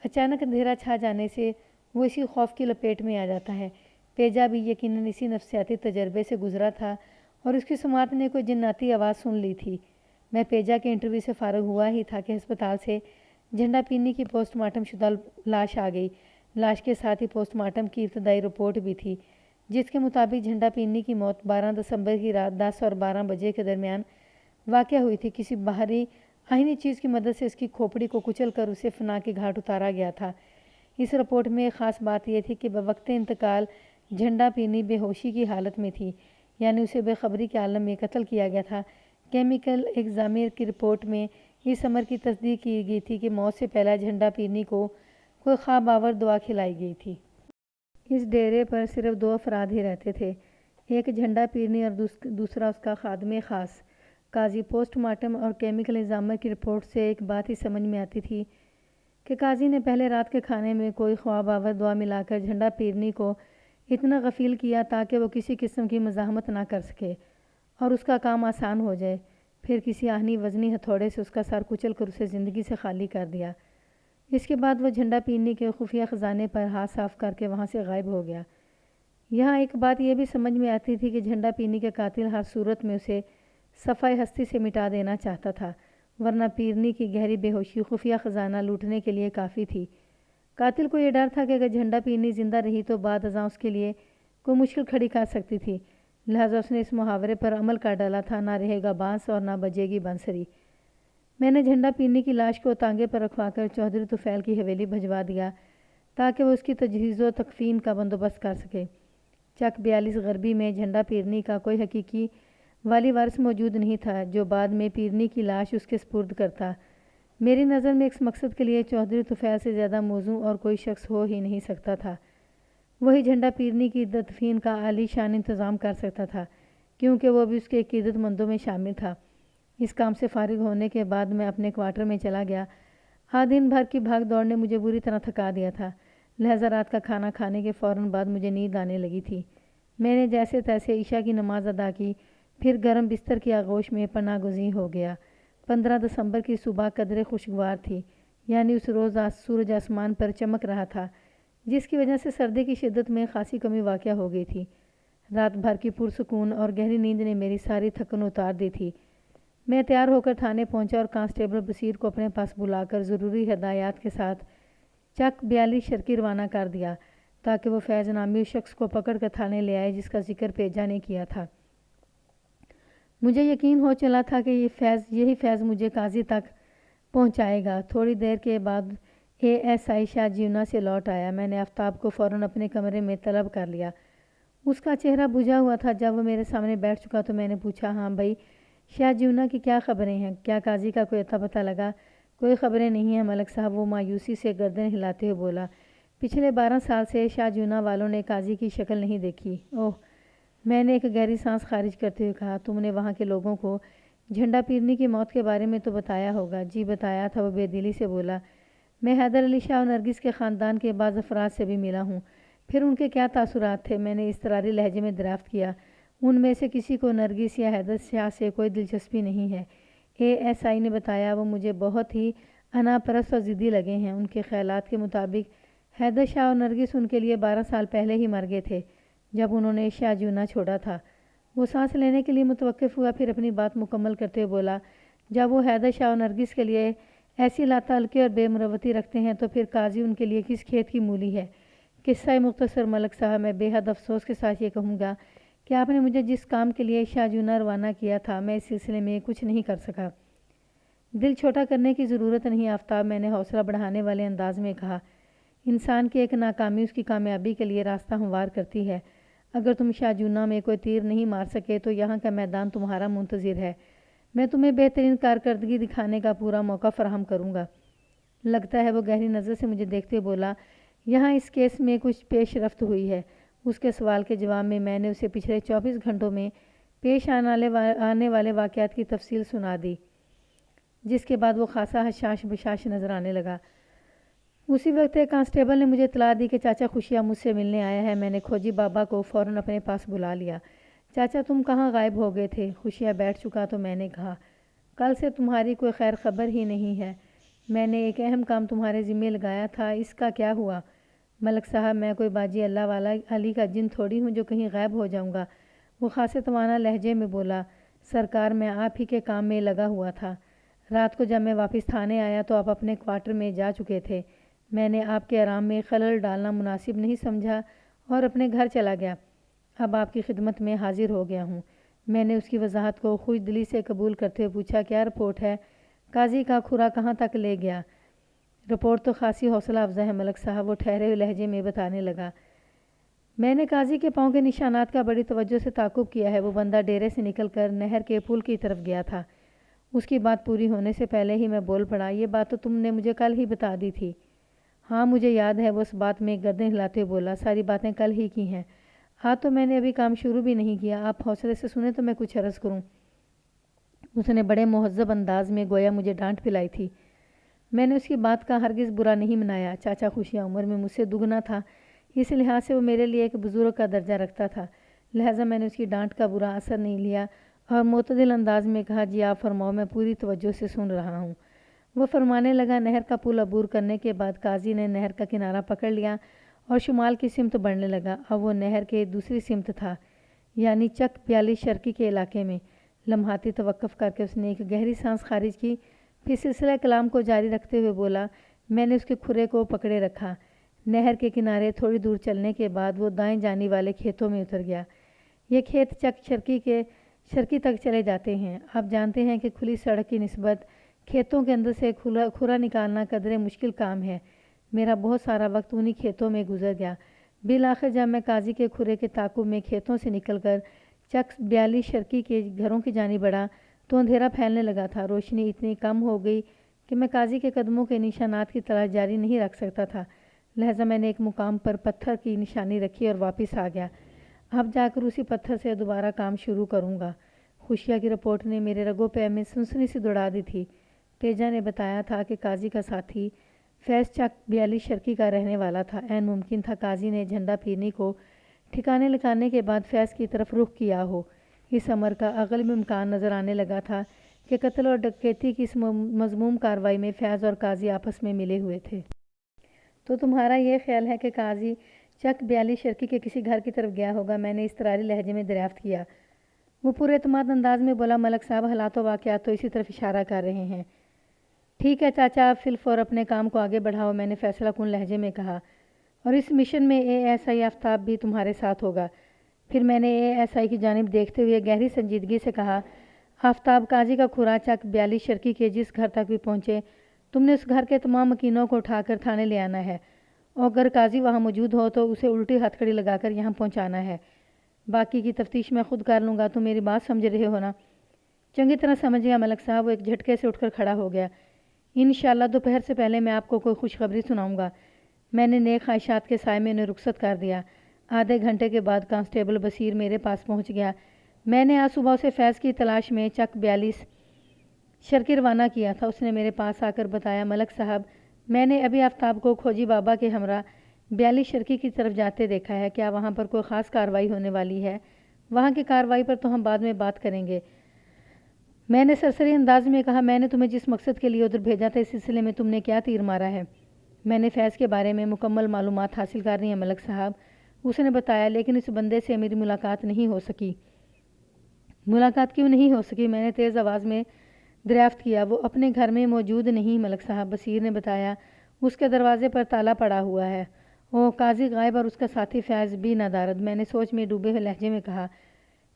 S1: اچانک اندھیرا چھا جانے سے وہ اسی خوف کی لپیٹ میں آ جاتا ہے۔ پیجا بھی یقیناً اسی نفسیاتی تجربے سے گزرا تھا اور اس کی سماعت نے کوئی جناتی آواز سن لی تھی۔ میں پیجا کے انٹرویو سے فارغ ہوا ہی تھا کہ ہسپتال سے جھنڈا پینی کی پوسٹ مارٹم شدہ لاش آ گئی۔ لاش کے ساتھ ہی پوسٹ مارٹم کی ابتدائی رپورٹ بھی تھی، جس کے مطابق جھنڈا پینی کی موت 12 دسمبر کی رات 10 اور 12 بجے کے درمیان واقع ہوئی تھی۔ کسی باہری آئینی چیز کی مدد سے اس کی کھوپڑی کو کچل کر اسے فنا کے گھاٹ اتارا گیا تھا۔ اس رپورٹ میں ایک خاص بات یہ تھی کہ بوقت انتقال جھنڈا پینی بے ہوشی کی حالت میں تھی، یعنی اسے بے خبری کے عالم میں قتل کیا گیا تھا۔ کیمیکل ایگزامینر کی رپورٹ میں اس امر کی تصدیق کی گئی تھی کہ موت سے پہلا جھنڈا پینی کو کوئی خواب آور دوا کھلائی گئی تھی۔ اس ڈیرے پر صرف 2 افراد ہی رہتے تھے، ایک جھنڈا پینی اور دوسرا اس کا خادم خاص۔ قاضی پوسٹ مارٹم اور کیمیکل ایگزامینر کی رپورٹ سے ایک بات ہی سمجھ میں آتی تھی کہ قاضی نے پہلے رات کے کھانے میں کوئی خواب آور دوا ملا کر جھنڈا پینی کو اتنا غفیل کیا تاکہ وہ کسی قسم کی مزاحمت نہ کر سکے اور اس کا کام آسان ہو جائے، پھر کسی آہنی وزنی ہتھوڑے سے اس کا سر کچل کر اسے زندگی سے خالی کر دیا۔ اس کے بعد وہ جھنڈا پینی کے خفیہ خزانے پر ہاتھ صاف کر کے وہاں سے غائب ہو گیا۔ یہاں ایک بات یہ بھی سمجھ میں آتی تھی کہ جھنڈا پینی کے قاتل ہر صورت میں اسے صفحۂ ہستی سے مٹا دینا چاہتا تھا، ورنہ پیرنی کی گہری بے ہوشی خفیہ خزانہ لوٹنے کے لیے کافی تھی۔ قاتل کو یہ ڈر تھا کہ اگر جھنڈا پینی زندہ رہی تو بعد ازاں اس کے لیے کوئی مشکل کھڑی کر سکتی تھی، لہٰذا اس نے اس محاورے پر عمل کر ڈالا تھا، نہ رہے گا بانس اور نہ بجے گی بنسری۔ میں نے جھنڈا پینی کی لاش کو تانگے پر رکھوا کر چودھری طفیل کی حویلی بھجوا دیا تاکہ وہ اس کی تجہیز و تکفین کا بندوبست کر سکے۔ چک 42 غربی میں جھنڈا پیرنی کا کوئی حقیقی والی وارث موجود نہیں تھا جو بعد میں پیرنی کی لاش اس کے سپرد کرتا۔ میری نظر میں اس مقصد کے لیے چودھری طفیل سے زیادہ موزوں اور کوئی شخص ہو ہی نہیں سکتا تھا۔ وہی جھنڈا پیرنی کی تدفین کا عالی شان انتظام کر سکتا تھا، کیونکہ وہ بھی اس کے عقیدت مندوں میں شامل تھا۔ اس کام سے فارغ ہونے کے بعد میں اپنے کوارٹر میں چلا گیا۔ آج دن بھر کی بھاگ دوڑ نے مجھے بری طرح تھکا دیا تھا، لہٰذا رات کا کھانا کھانے کے فوراً بعد مجھے نیند آنے لگی تھی۔ میں نے جیسے تیسے عشاء کی نماز ادا کی، پھر گرم بستر کی آغوش میں پناہ گزین ہو گیا۔ 15 دسمبر کی صبح قدرے خوشگوار تھی، یعنی اس روز سورج آسمان پر چمک رہا تھا، جس کی وجہ سے سردی کی شدت میں خاصی کمی واقع ہو گئی تھی۔ رات بھر کی پرسکون اور گہری نیند نے میری ساری تھکن اتار دی تھی۔ میں تیار ہو کر تھانے پہنچا اور کانسٹیبل بصیر کو اپنے پاس بلا کر ضروری ہدایات کے ساتھ چک 42 شرکی روانہ کر دیا تاکہ وہ فیض نامی اس شخص کو پکڑ کر تھانے لے آئے جس کا ذکر پیجا نے کیا تھا۔ مجھے یقین ہو چلا تھا کہ یہی فیض مجھے قاضی تک پہنچائے گا۔ تھوڑی دیر کے بعد ASI شاہ جیونا سے لوٹ آیا۔ میں نے آفتاب کو فوراً اپنے کمرے میں طلب کر لیا۔ اس کا چہرہ بجھا ہوا تھا۔ جب وہ میرے سامنے بیٹھ چکا تو میں نے پوچھا، ہاں بھائی، شاہ جیونا کی کیا خبریں ہیں؟ کیا قاضی کا کوئی اتا پتہ لگا؟ کوئی خبریں نہیں ہیں ملک صاحب، وہ مایوسی سے گردن ہلاتے ہوئے بولا۔ پچھلے 12 سال سے شاہ جیونا والوں نے قاضی کی شکل نہیں دیکھی۔ اوہ، میں نے ایک گہری سانس خارج کرتے ہوئے کہا، تم نے وہاں کے لوگوں کو جھنڈا پیرنی کی موت کے بارے میں تو بتایا ہوگا؟ جی بتایا تھا، وہ بے دلی سے بولا۔ میں حیدر علی شاہ اور نرگس کے خاندان کے بعض افراد سے بھی ملا ہوں۔ پھر ان کے کیا تاثرات تھے؟ میں نے اضطراری لہجے میں دریافت کیا۔ ان میں سے کسی کو نرگس یا حیدر شاہ سے کوئی دلچسپی نہیں ہے، ASI نے بتایا۔ وہ مجھے بہت ہی انا پرست اور ضدی لگے ہیں۔ ان کے خیالات کے مطابق حیدر شاہ اور نرگس ان کے لیے 12 سال پہلے ہی مر گئے تھے جب انہوں نے شاہ جیونا چھوڑا تھا۔ وہ سانس لینے کے لیے متوقف ہوا، پھر اپنی بات مکمل کرتے ہوئے بولا، جب وہ حیدر شاہ اور نرگس کے لیے ایسی لاتعلقی اور بے مروتی رکھتے ہیں تو پھر قاضی ان کے لیے کس کھیت کی مولی ہے؟ قصہ مختصر ملک صاحب، میں بے حد افسوس کے ساتھ یہ کہوں گا کہ آپ نے مجھے جس کام کے لیے شاہ جیونا روانہ کیا تھا، میں اس سلسلے میں کچھ نہیں کر سکا۔ دل چھوٹا کرنے کی ضرورت نہیں آفتاب، میں نے حوصلہ بڑھانے والے انداز میں کہا۔ انسان کی ایک ناکامی اس کی کامیابی کے لیے راستہ ہموار کرتی ہے۔ اگر تم شاہ جیونا میں کوئی تیر نہیں مار سکے تو یہاں کا میدان تمہارا منتظر ہے۔ میں تمہیں بہترین کارکردگی دکھانے کا پورا موقع فراہم کروں گا۔ لگتا ہے، وہ گہری نظر سے مجھے دیکھتے بولا، یہاں اس کیس میں کچھ پیش رفت ہوئی ہے۔ اس کے سوال کے جواب میں نے اسے پچھلے 24 گھنٹوں میں پیش آنے والے واقعات کی تفصیل سنا دی، جس کے بعد وہ خاصا حشاش بشاش نظر آنے لگا۔ اسی وقت ایک کانسٹیبل نے مجھے اطلاع دی کہ چاچا خوشیہ مجھ سے ملنے آیا ہے۔ میں نے کھوجی بابا کو فوراً اپنے پاس بلا لیا۔ چاچا، تم کہاں غائب ہو گئے تھے؟ خوشیہ بیٹھ چکا تو میں نے کہا، کل سے تمہاری کوئی خیر خبر ہی نہیں ہے۔ میں نے ایک اہم کام تمہارے ذمے لگایا تھا، اس کا کیا ہوا؟ ملک صاحب، میں کوئی باجی اللہ والا علی کا جن تھوڑی ہوں جو کہیں غائب ہو جاؤں گا۔ وہ خاصے توانا لہجے میں بولا، سرکار میں آپ ہی کے کام میں لگا ہوا تھا۔ رات کو جب میں واپس تھانے آیا تو آپ اپنے کوارٹر میں جا چکے تھے۔ میں نے آپ کے آرام میں خلل ڈالنا مناسب نہیں سمجھا اور اپنے گھر چلا گیا۔ اب آپ کی خدمت میں حاضر ہو گیا ہوں۔ میں نے اس کی وضاحت کو خوش دلی سے قبول کرتے ہوئے پوچھا، کیا رپورٹ ہے؟ قاضی کا کھرا کہاں تک لے گیا؟ رپورٹ تو خاصی حوصلہ افزا ہے ملک صاحب، وہ ٹھہرے ہوئے لہجے میں بتانے لگا۔ میں نے قاضی کے پاؤں کے نشانات کا بڑی توجہ سے تعاقب کیا ہے۔ وہ بندہ ڈیرے سے نکل کر نہر کے پل کی طرف گیا تھا۔ اس کی بات پوری ہونے سے پہلے ہی میں بول پڑا، یہ بات تو تم نے مجھے کل ہی بتا دی تھی۔ ہاں مجھے یاد ہے، وہ اس بات میں گردن ہلاتے بولا، ساری باتیں کل ہی کی ہیں۔ ہاں تو میں نے ابھی کام شروع بھی نہیں کیا، آپ حوصلے سے سنیں تو میں کچھ عرض کروں۔ اس نے بڑے مہذب انداز میں گویا مجھے ڈانٹ پلائی تھی۔ میں نے اس کی بات کا ہرگز برا نہیں منایا۔ چاچا خوشیاں عمر میں مجھ سے دگنا تھا، اس لحاظ سے وہ میرے لیے ایک بزرگ کا درجہ رکھتا تھا، لہٰذا میں نے اس کی ڈانٹ کا برا اثر نہیں لیا اور معتدل انداز میں کہا، جی آپ فرماؤ، میں پوری توجہ سے سن رہا ہوں۔ وہ فرمانے لگا، نہر کا پل عبور کرنے کے بعد قاضی نے نہر کا کنارہ پکڑ لیا اور شمال کی سمت بڑھنے لگا۔ اب وہ نہر کے دوسری سمت تھا، یعنی چک 42 شرقی کے علاقے میں۔ لمحاتی توقف کر کے اس نے ایک گہری سانس خارج کی، پھر سلسلہ کلام کو جاری رکھتے ہوئے بولا، میں نے اس کے کھرے کو پکڑے رکھا۔ نہر کے کنارے تھوڑی دور چلنے کے بعد وہ دائیں جانب والے کھیتوں میں اتر گیا۔ یہ کھیت چک شرقی تک چلے جاتے ہیں۔ آپ جانتے ہیں کہ کھلی سڑک کی نسبت کھیتوں کے اندر سے کھرا نکالنا قدرے مشکل کام ہے۔ میرا بہت سارا وقت انہی کھیتوں میں گزر گیا۔ بالآخر جب میں قاضی کے کھرے کے تعاقب میں کھیتوں سے نکل کر چک 42 شرقی کے گھروں کی جانب بڑھا تو اندھیرا پھیلنے لگا تھا۔ روشنی اتنی کم ہو گئی کہ میں قاضی کے قدموں کے نشانات کی تلاش جاری نہیں رکھ سکتا تھا، لہٰذا میں نے ایک مقام پر پتھر کی نشانی رکھی اور واپس آ گیا۔ اب جا کر اسی پتھر سے دوبارہ کام شروع کروں گا۔ خوشیہ کی رپورٹ نے میرے رگوں پہ میں سنسنی سی دوڑا دی تھی۔ تیجا نے بتایا تھا کہ قاضی کا ساتھی فیض چک 42 شرقی کا رہنے والا تھا۔ عین ممکن تھا قاضی نے جھنڈا پھیرنی کو ٹھکانے لگانے کے بعد فیض کی طرف رخ کیا ہو۔ اس امر کا اغلب امکان نظر آنے لگا تھا کہ قتل اور ڈکیتی کی اس مذموم کارروائی میں فیض اور قاضی آپس میں ملے ہوئے تھے۔ تو تمہارا یہ خیال ہے کہ قاضی چک 42 شرقی کے کسی گھر کی طرف گیا ہوگا؟ میں نے اضطراری لہجے میں دریافت کیا۔ وہ پورے اعتماد انداز میں بولا، ملک صاحب حالات و واقعات تو اسی طرف اشارہ کر رہے ہیں۔ ٹھیک ہے چاچا، آپ فی الفور اپنے کام کو آگے بڑھاؤ، میں نے فیصلہ کن لہجے میں کہا، اور اس مشن میں ASI آفتاب بھی تمہارے ساتھ ہوگا۔ پھر میں نے ASI کی جانب دیکھتے ہوئے گہری سنجیدگی سے کہا، آفتاب، قاضی کا کھرا چک 42 شرقی کے جس گھر تک بھی پہنچے، تم نے اس گھر کے تمام مکینوں کو اٹھا کر تھانے لے آنا ہے، اور اگر قاضی وہاں موجود ہو تو اسے الٹی ہتھ کڑی لگا کر یہاں پہنچانا ہے۔ باقی کی تفتیش میں خود کر لوں گا، تم میری بات سمجھ رہے ہو نا؟ چنگی طرح سمجھ گیا ملک صاحب۔ وہ ایک جھٹکے سے اٹھ کر کھڑا ہو گیا۔ انشاءاللہ دوپہر سے پہلے میں آپ کو کوئی خوشخبری سناؤں گا۔ میں نے نیک خواہشات کے سائے میں انہیں رخصت کر دیا۔ آدھے گھنٹے کے بعد کانسٹیبل بصیر میرے پاس پہنچ گیا۔ میں نے آج صبح اسے فیض کی تلاش میں چک 42 شرقی روانہ کیا تھا۔ اس نے میرے پاس آ کر بتایا، ملک صاحب، میں نے ابھی آفتاب کو کھوجی بابا کے ہمراہ 42 شرقی کی طرف جاتے دیکھا ہے۔ کیا وہاں پر کوئی خاص کارروائی ہونے والی ہے؟ وہاں کی کارروائی پر تو ہم بعد میں بات کریں گے، میں نے سرسری انداز میں کہا۔ میں نے تمہیں جس مقصد کے لیے ادھر بھیجا تھا، اس سلسلے میں تم نے کیا تیر مارا ہے؟ میں نے فیض کے بارے میں مکمل معلومات حاصل کرنی ہے ملک صاحب، اس نے بتایا، لیکن اس بندے سے میری ملاقات نہیں ہو سکی۔ ملاقات کیوں نہیں ہو سکی؟ میں نے تیز آواز میں دریافت کیا۔ وہ اپنے گھر میں موجود نہیں ملک صاحب، بصیر نے بتایا، اس کے دروازے پر تالا پڑا ہوا ہے۔ وہ قاضی غائب اور اس کا ساتھی فیض بھی ندارد، میں نے سوچ میں ڈوبے ہوئے لہجے میں کہا۔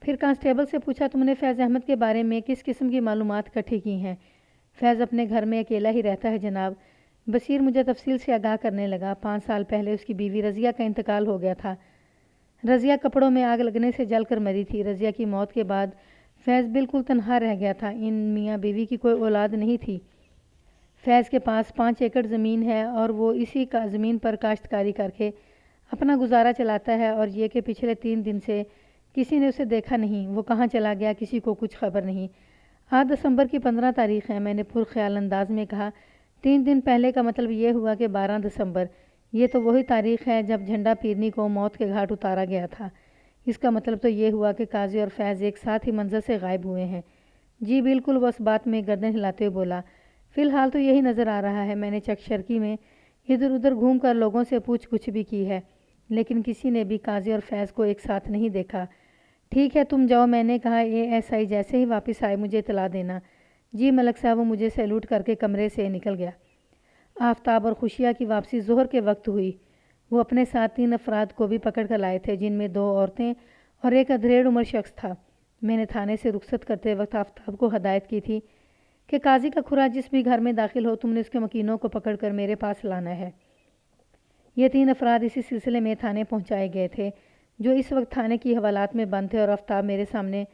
S1: پھر کانسٹیبل سے پوچھا، تم نے فیض احمد کے بارے میں کس قسم کی معلومات اکٹھی کی ہیں؟ فیض اپنے گھر میں اکیلا ہی رہتا ہے جناب۔ بصیر مجھے تفصیل سے آگاہ کرنے لگا۔ 5 سال پہلے اس کی بیوی رضیہ کا انتقال ہو گیا تھا۔ رضیہ کپڑوں میں آگ لگنے سے جل کر مری تھی۔ رضیہ کی موت کے بعد فیض بالکل تنہا رہ گیا تھا۔ ان میاں بیوی کی کوئی اولاد نہیں تھی۔ فیض کے پاس 5 ایکڑ زمین ہے اور وہ اسی کا زمین پر کاشتکاری کر کے اپنا گزارا چلاتا ہے، اور یہ کہ پچھلے 3 دن سے کسی نے اسے دیکھا نہیں۔ وہ کہاں چلا گیا، کسی کو کچھ خبر نہیں۔ آج دسمبر کی 15 تاریخ ہے، میں نے پرخیال انداز میں کہا۔ 3 دن پہلے کا مطلب یہ ہوا کہ 12 دسمبر۔ یہ تو وہی تاریخ ہے جب جھنڈا پیرنی کو موت کے گھاٹ اتارا گیا تھا۔ اس کا مطلب تو یہ ہوا کہ قاضی اور فیض ایک ساتھ ہی منظر سے غائب ہوئے ہیں۔ جی بالکل، وہ اس بات میں گردن ہلاتے ہوئے بولا۔ فی الحال تو یہی نظر آ رہا ہے۔ میں نے چک شرقی میں ادھر ادھر گھوم کر لوگوں سے پوچھ گچھ بھی کی ہے، لیکن کسی نے بھی قاضی اور فیض کو ایک ساتھ نہیں دیکھا۔ ٹھیک ہے تم جاؤ، میں نے کہا۔ ASI جیسے ہی واپس آئے مجھے اطلاع دینا۔ جی ملک صاحب۔ وہ مجھے سیلوٹ کر کے کمرے سے نکل گیا۔ آفتاب اور خوشیہ کی واپسی ظہر کے وقت ہوئی۔ وہ اپنے ساتھ 3 افراد کو بھی پکڑ کر لائے تھے، جن میں 2 عورتیں اور ایک ادھیڑ عمر شخص تھا۔ میں نے تھانے سے رخصت کرتے وقت آفتاب کو ہدایت کی تھی کہ قاضی کا کھرا جس بھی گھر میں داخل ہو تم نے اس کے مکینوں کو پکڑ کر میرے پاس لانا ہے۔ یہ 3 افراد اسی سلسلے میں تھانے پہنچائے گئے تھے، جو اس وقت تھانے کی حوالات میں بند تھے، اور آفتاب میرے سامنے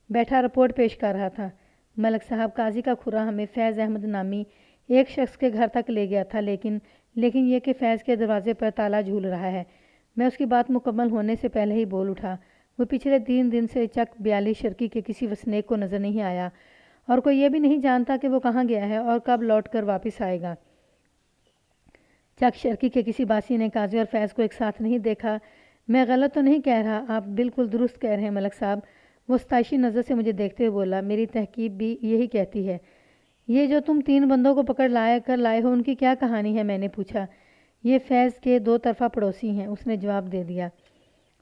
S1: بیٹھا رپورٹ پیش کر رہا تھا۔ ملک صاحب، قاضی کا کھرا ہمیں فیض احمد نامی ایک شخص کے گھر تک لے گیا تھا، لیکن یہ کہ فیض کے دروازے پر تالا جھول رہا ہے۔ میں اس کی بات مکمل ہونے سے پہلے ہی بول اٹھا۔ وہ پچھلے 3 دن سے چک 42 شرکی کے کسی وسنیک کو نظر نہیں آیا، اور کوئی یہ بھی نہیں جانتا کہ وہ کہاں گیا ہے اور کب لوٹ کر واپس آئے گا۔ چک شرکی کے کسی باسی نے قاضی اور فیض کو ایک ساتھ نہیں دیکھا۔ میں غلط تو نہیں کہہ رہا؟ آپ بالکل درست کہہ رہے ہیں ملک صاحب۔ وہ ستائشی نظر سے مجھے دیکھتے ہوئے بولا۔ میری تحقیق بھی یہی کہتی ہے۔ یہ جو تم 3 بندوں کو پکڑ لائے ہو، ان کی کیا کہانی ہے؟ میں نے پوچھا۔ یہ فیض کے 2 طرفہ پڑوسی ہیں، اس نے جواب دے دیا۔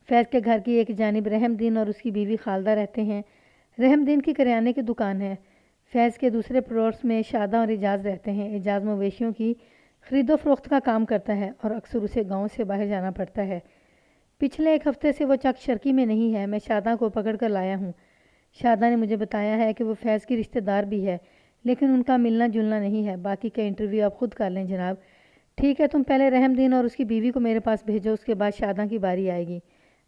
S1: فیض کے گھر کی ایک جانب رحم دین اور اس کی بیوی خالدہ رہتے ہیں۔ رحم دین کی کریانے کی دکان ہے۔ فیض کے دوسرے پڑوس میں شادہ اور اعجاز رہتے ہیں۔ اعجاز مویشیوں کی خرید و فروخت کا کام کرتا ہے اور اکثر اسے گاؤں سے باہر جانا پڑتا ہے۔ پچھلے 1 ہفتے سے وہ چک شرکی میں نہیں ہے۔ میں شادہ کو پکڑ کر لایا ہوں۔ شادہ نے مجھے بتایا ہے کہ وہ فیض کی رشتہ دار بھی ہے، لیکن ان کا ملنا جلنا نہیں ہے۔ باقی کا انٹرویو آپ خود کر لیں جناب۔ ٹھیک ہے، تم پہلے رحم دین اور اس کی بیوی کو میرے پاس بھیجو، اس کے بعد شادہ کی باری آئے گی،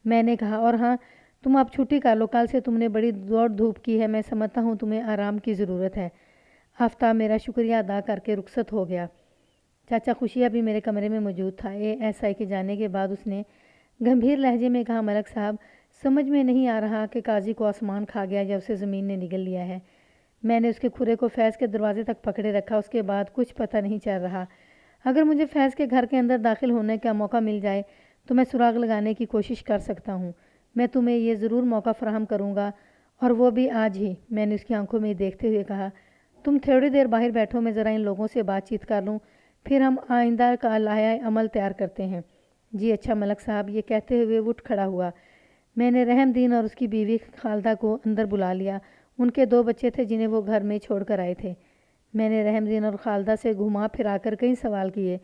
S1: میں نے کہا۔ اور ہاں، تم اب چھٹی کر لو، کل سے تم نے بڑی دوڑ دھوپ کی ہے، میں سمجھتا ہوں تمہیں آرام کی ضرورت ہے۔ آفتاب میرا شکریہ ادا کر کے رخصت ہو گیا۔ چاچا خوشیہ بھی میرے کمرے میں موجود تھا۔ ASI کے جانے کے بعد اس نے گمبھیر لہجے میں کہا، ملک صاحب، سمجھ میں نہیں آ رہا کہ قاضی کو آسمان کھا گیا یا اسے زمین نے نگل لیا ہے۔ میں نے اس کے کھرے کو فیض کے دروازے تک پکڑے رکھا، اس کے بعد کچھ پتہ نہیں چل رہا۔ اگر مجھے فیض کے گھر کے اندر داخل ہونے کا موقع مل جائے تو میں سراغ لگانے کی کوشش کر سکتا ہوں۔ میں تمہیں یہ ضرور موقع فراہم کروں گا، اور وہ بھی آج ہی۔ میں نے اس کی آنکھوں میں دیکھتے ہوئے کہا، تم تھوڑی دیر باہر بیٹھو، میں ذرا ان لوگوں سے بات چیت کر لوں، پھر ہم آئندہ کا لائحہ عمل تیار کرتے ہیں۔ جی اچھا ملک صاحب۔ یہ کہتے ہوئے وہ اٹھ کھڑا ہوا۔ میں نے رحم دین اور اس کی بیوی خالدہ کو اندر بلا لیا۔ ان کے 2 بچے تھے جنہیں وہ گھر میں چھوڑ کر آئے تھے۔ میں نے رحم دین اور خالدہ سے گھما پھرا کر کئی سوال کیے،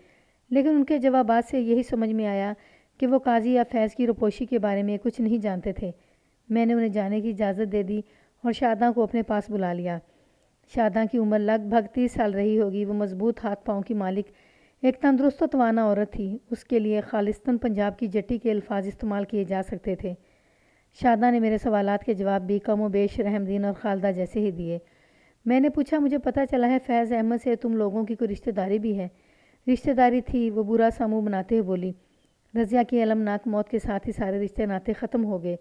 S1: لیکن ان کے جوابات سے یہی سمجھ میں آیا کہ وہ قاضی یا فیض کی روپوشی کے بارے میں کچھ نہیں جانتے تھے۔ میں نے انہیں جانے کی اجازت دے دی اور شادہ کو اپنے پاس بلا لیا۔ شادہ کی عمر لگ بھگ 30 سال رہی ہوگی۔ وہ مضبوط ہاتھ پاؤں کی مالک ایک تندرست و توانا عورت تھی۔ اس کے لیے خالصتاً پنجاب کی جٹی کے الفاظ استعمال کیے جا سکتے تھے۔ شادہ نے میرے سوالات کے جواب بھی کم و بیش رحم دین اور خالدہ جیسے ہی دیے۔ میں نے پوچھا، مجھے پتہ چلا ہے فیض احمد سے تم لوگوں کی کوئی رشتہ داری بھی ہے؟ رشتہ داری تھی، وہ برا سا منہ بناتے ہوئے بولی۔ رضیہ کی المناک موت کے ساتھ ہی سارے رشتے ناطے ختم ہو گئے۔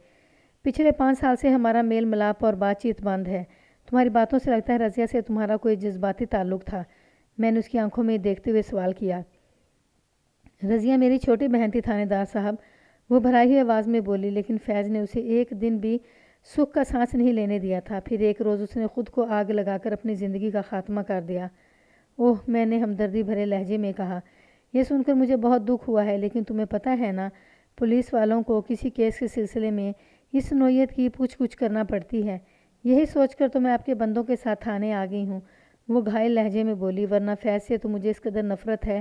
S1: پچھلے 5 سال سے ہمارا میل ملاپ اور بات چیت بند ہے۔ تمہاری باتوں سے لگتا ہے رضیہ سے تمہارا کوئی جذباتی تعلق تھا۔ میں نے اس کی آنکھوں میں دیکھتے ہوئے سوال کیا۔ رضیہ میری چھوٹی بہن تھی تھانے دار صاحب، وہ بھرائی ہوئی آواز میں بولی، لیکن فیض نے اسے ایک دن بھی سکھ کا سانس نہیں لینے دیا تھا۔ پھر ایک روز اس نے خود کو آگ لگا کر اپنی زندگی کا خاتمہ کر دیا۔ اوہ، میں نے ہمدردی بھرے لہجے میں کہا، یہ سن کر مجھے بہت دکھ ہوا ہے، لیکن تمہیں پتہ ہے نا، پولیس والوں کو کسی کیس کے سلسلے میں اس نوعیت کی پوچھ گچھ کرنا پڑتی ہے۔ یہی سوچ کر تو میں آپ کے بندوں کے ساتھ تھانے آ گئی ہوں، وہ گھائل لہجے میں بولی، ورنہ فیض سے تو مجھے اس قدر نفرت ہے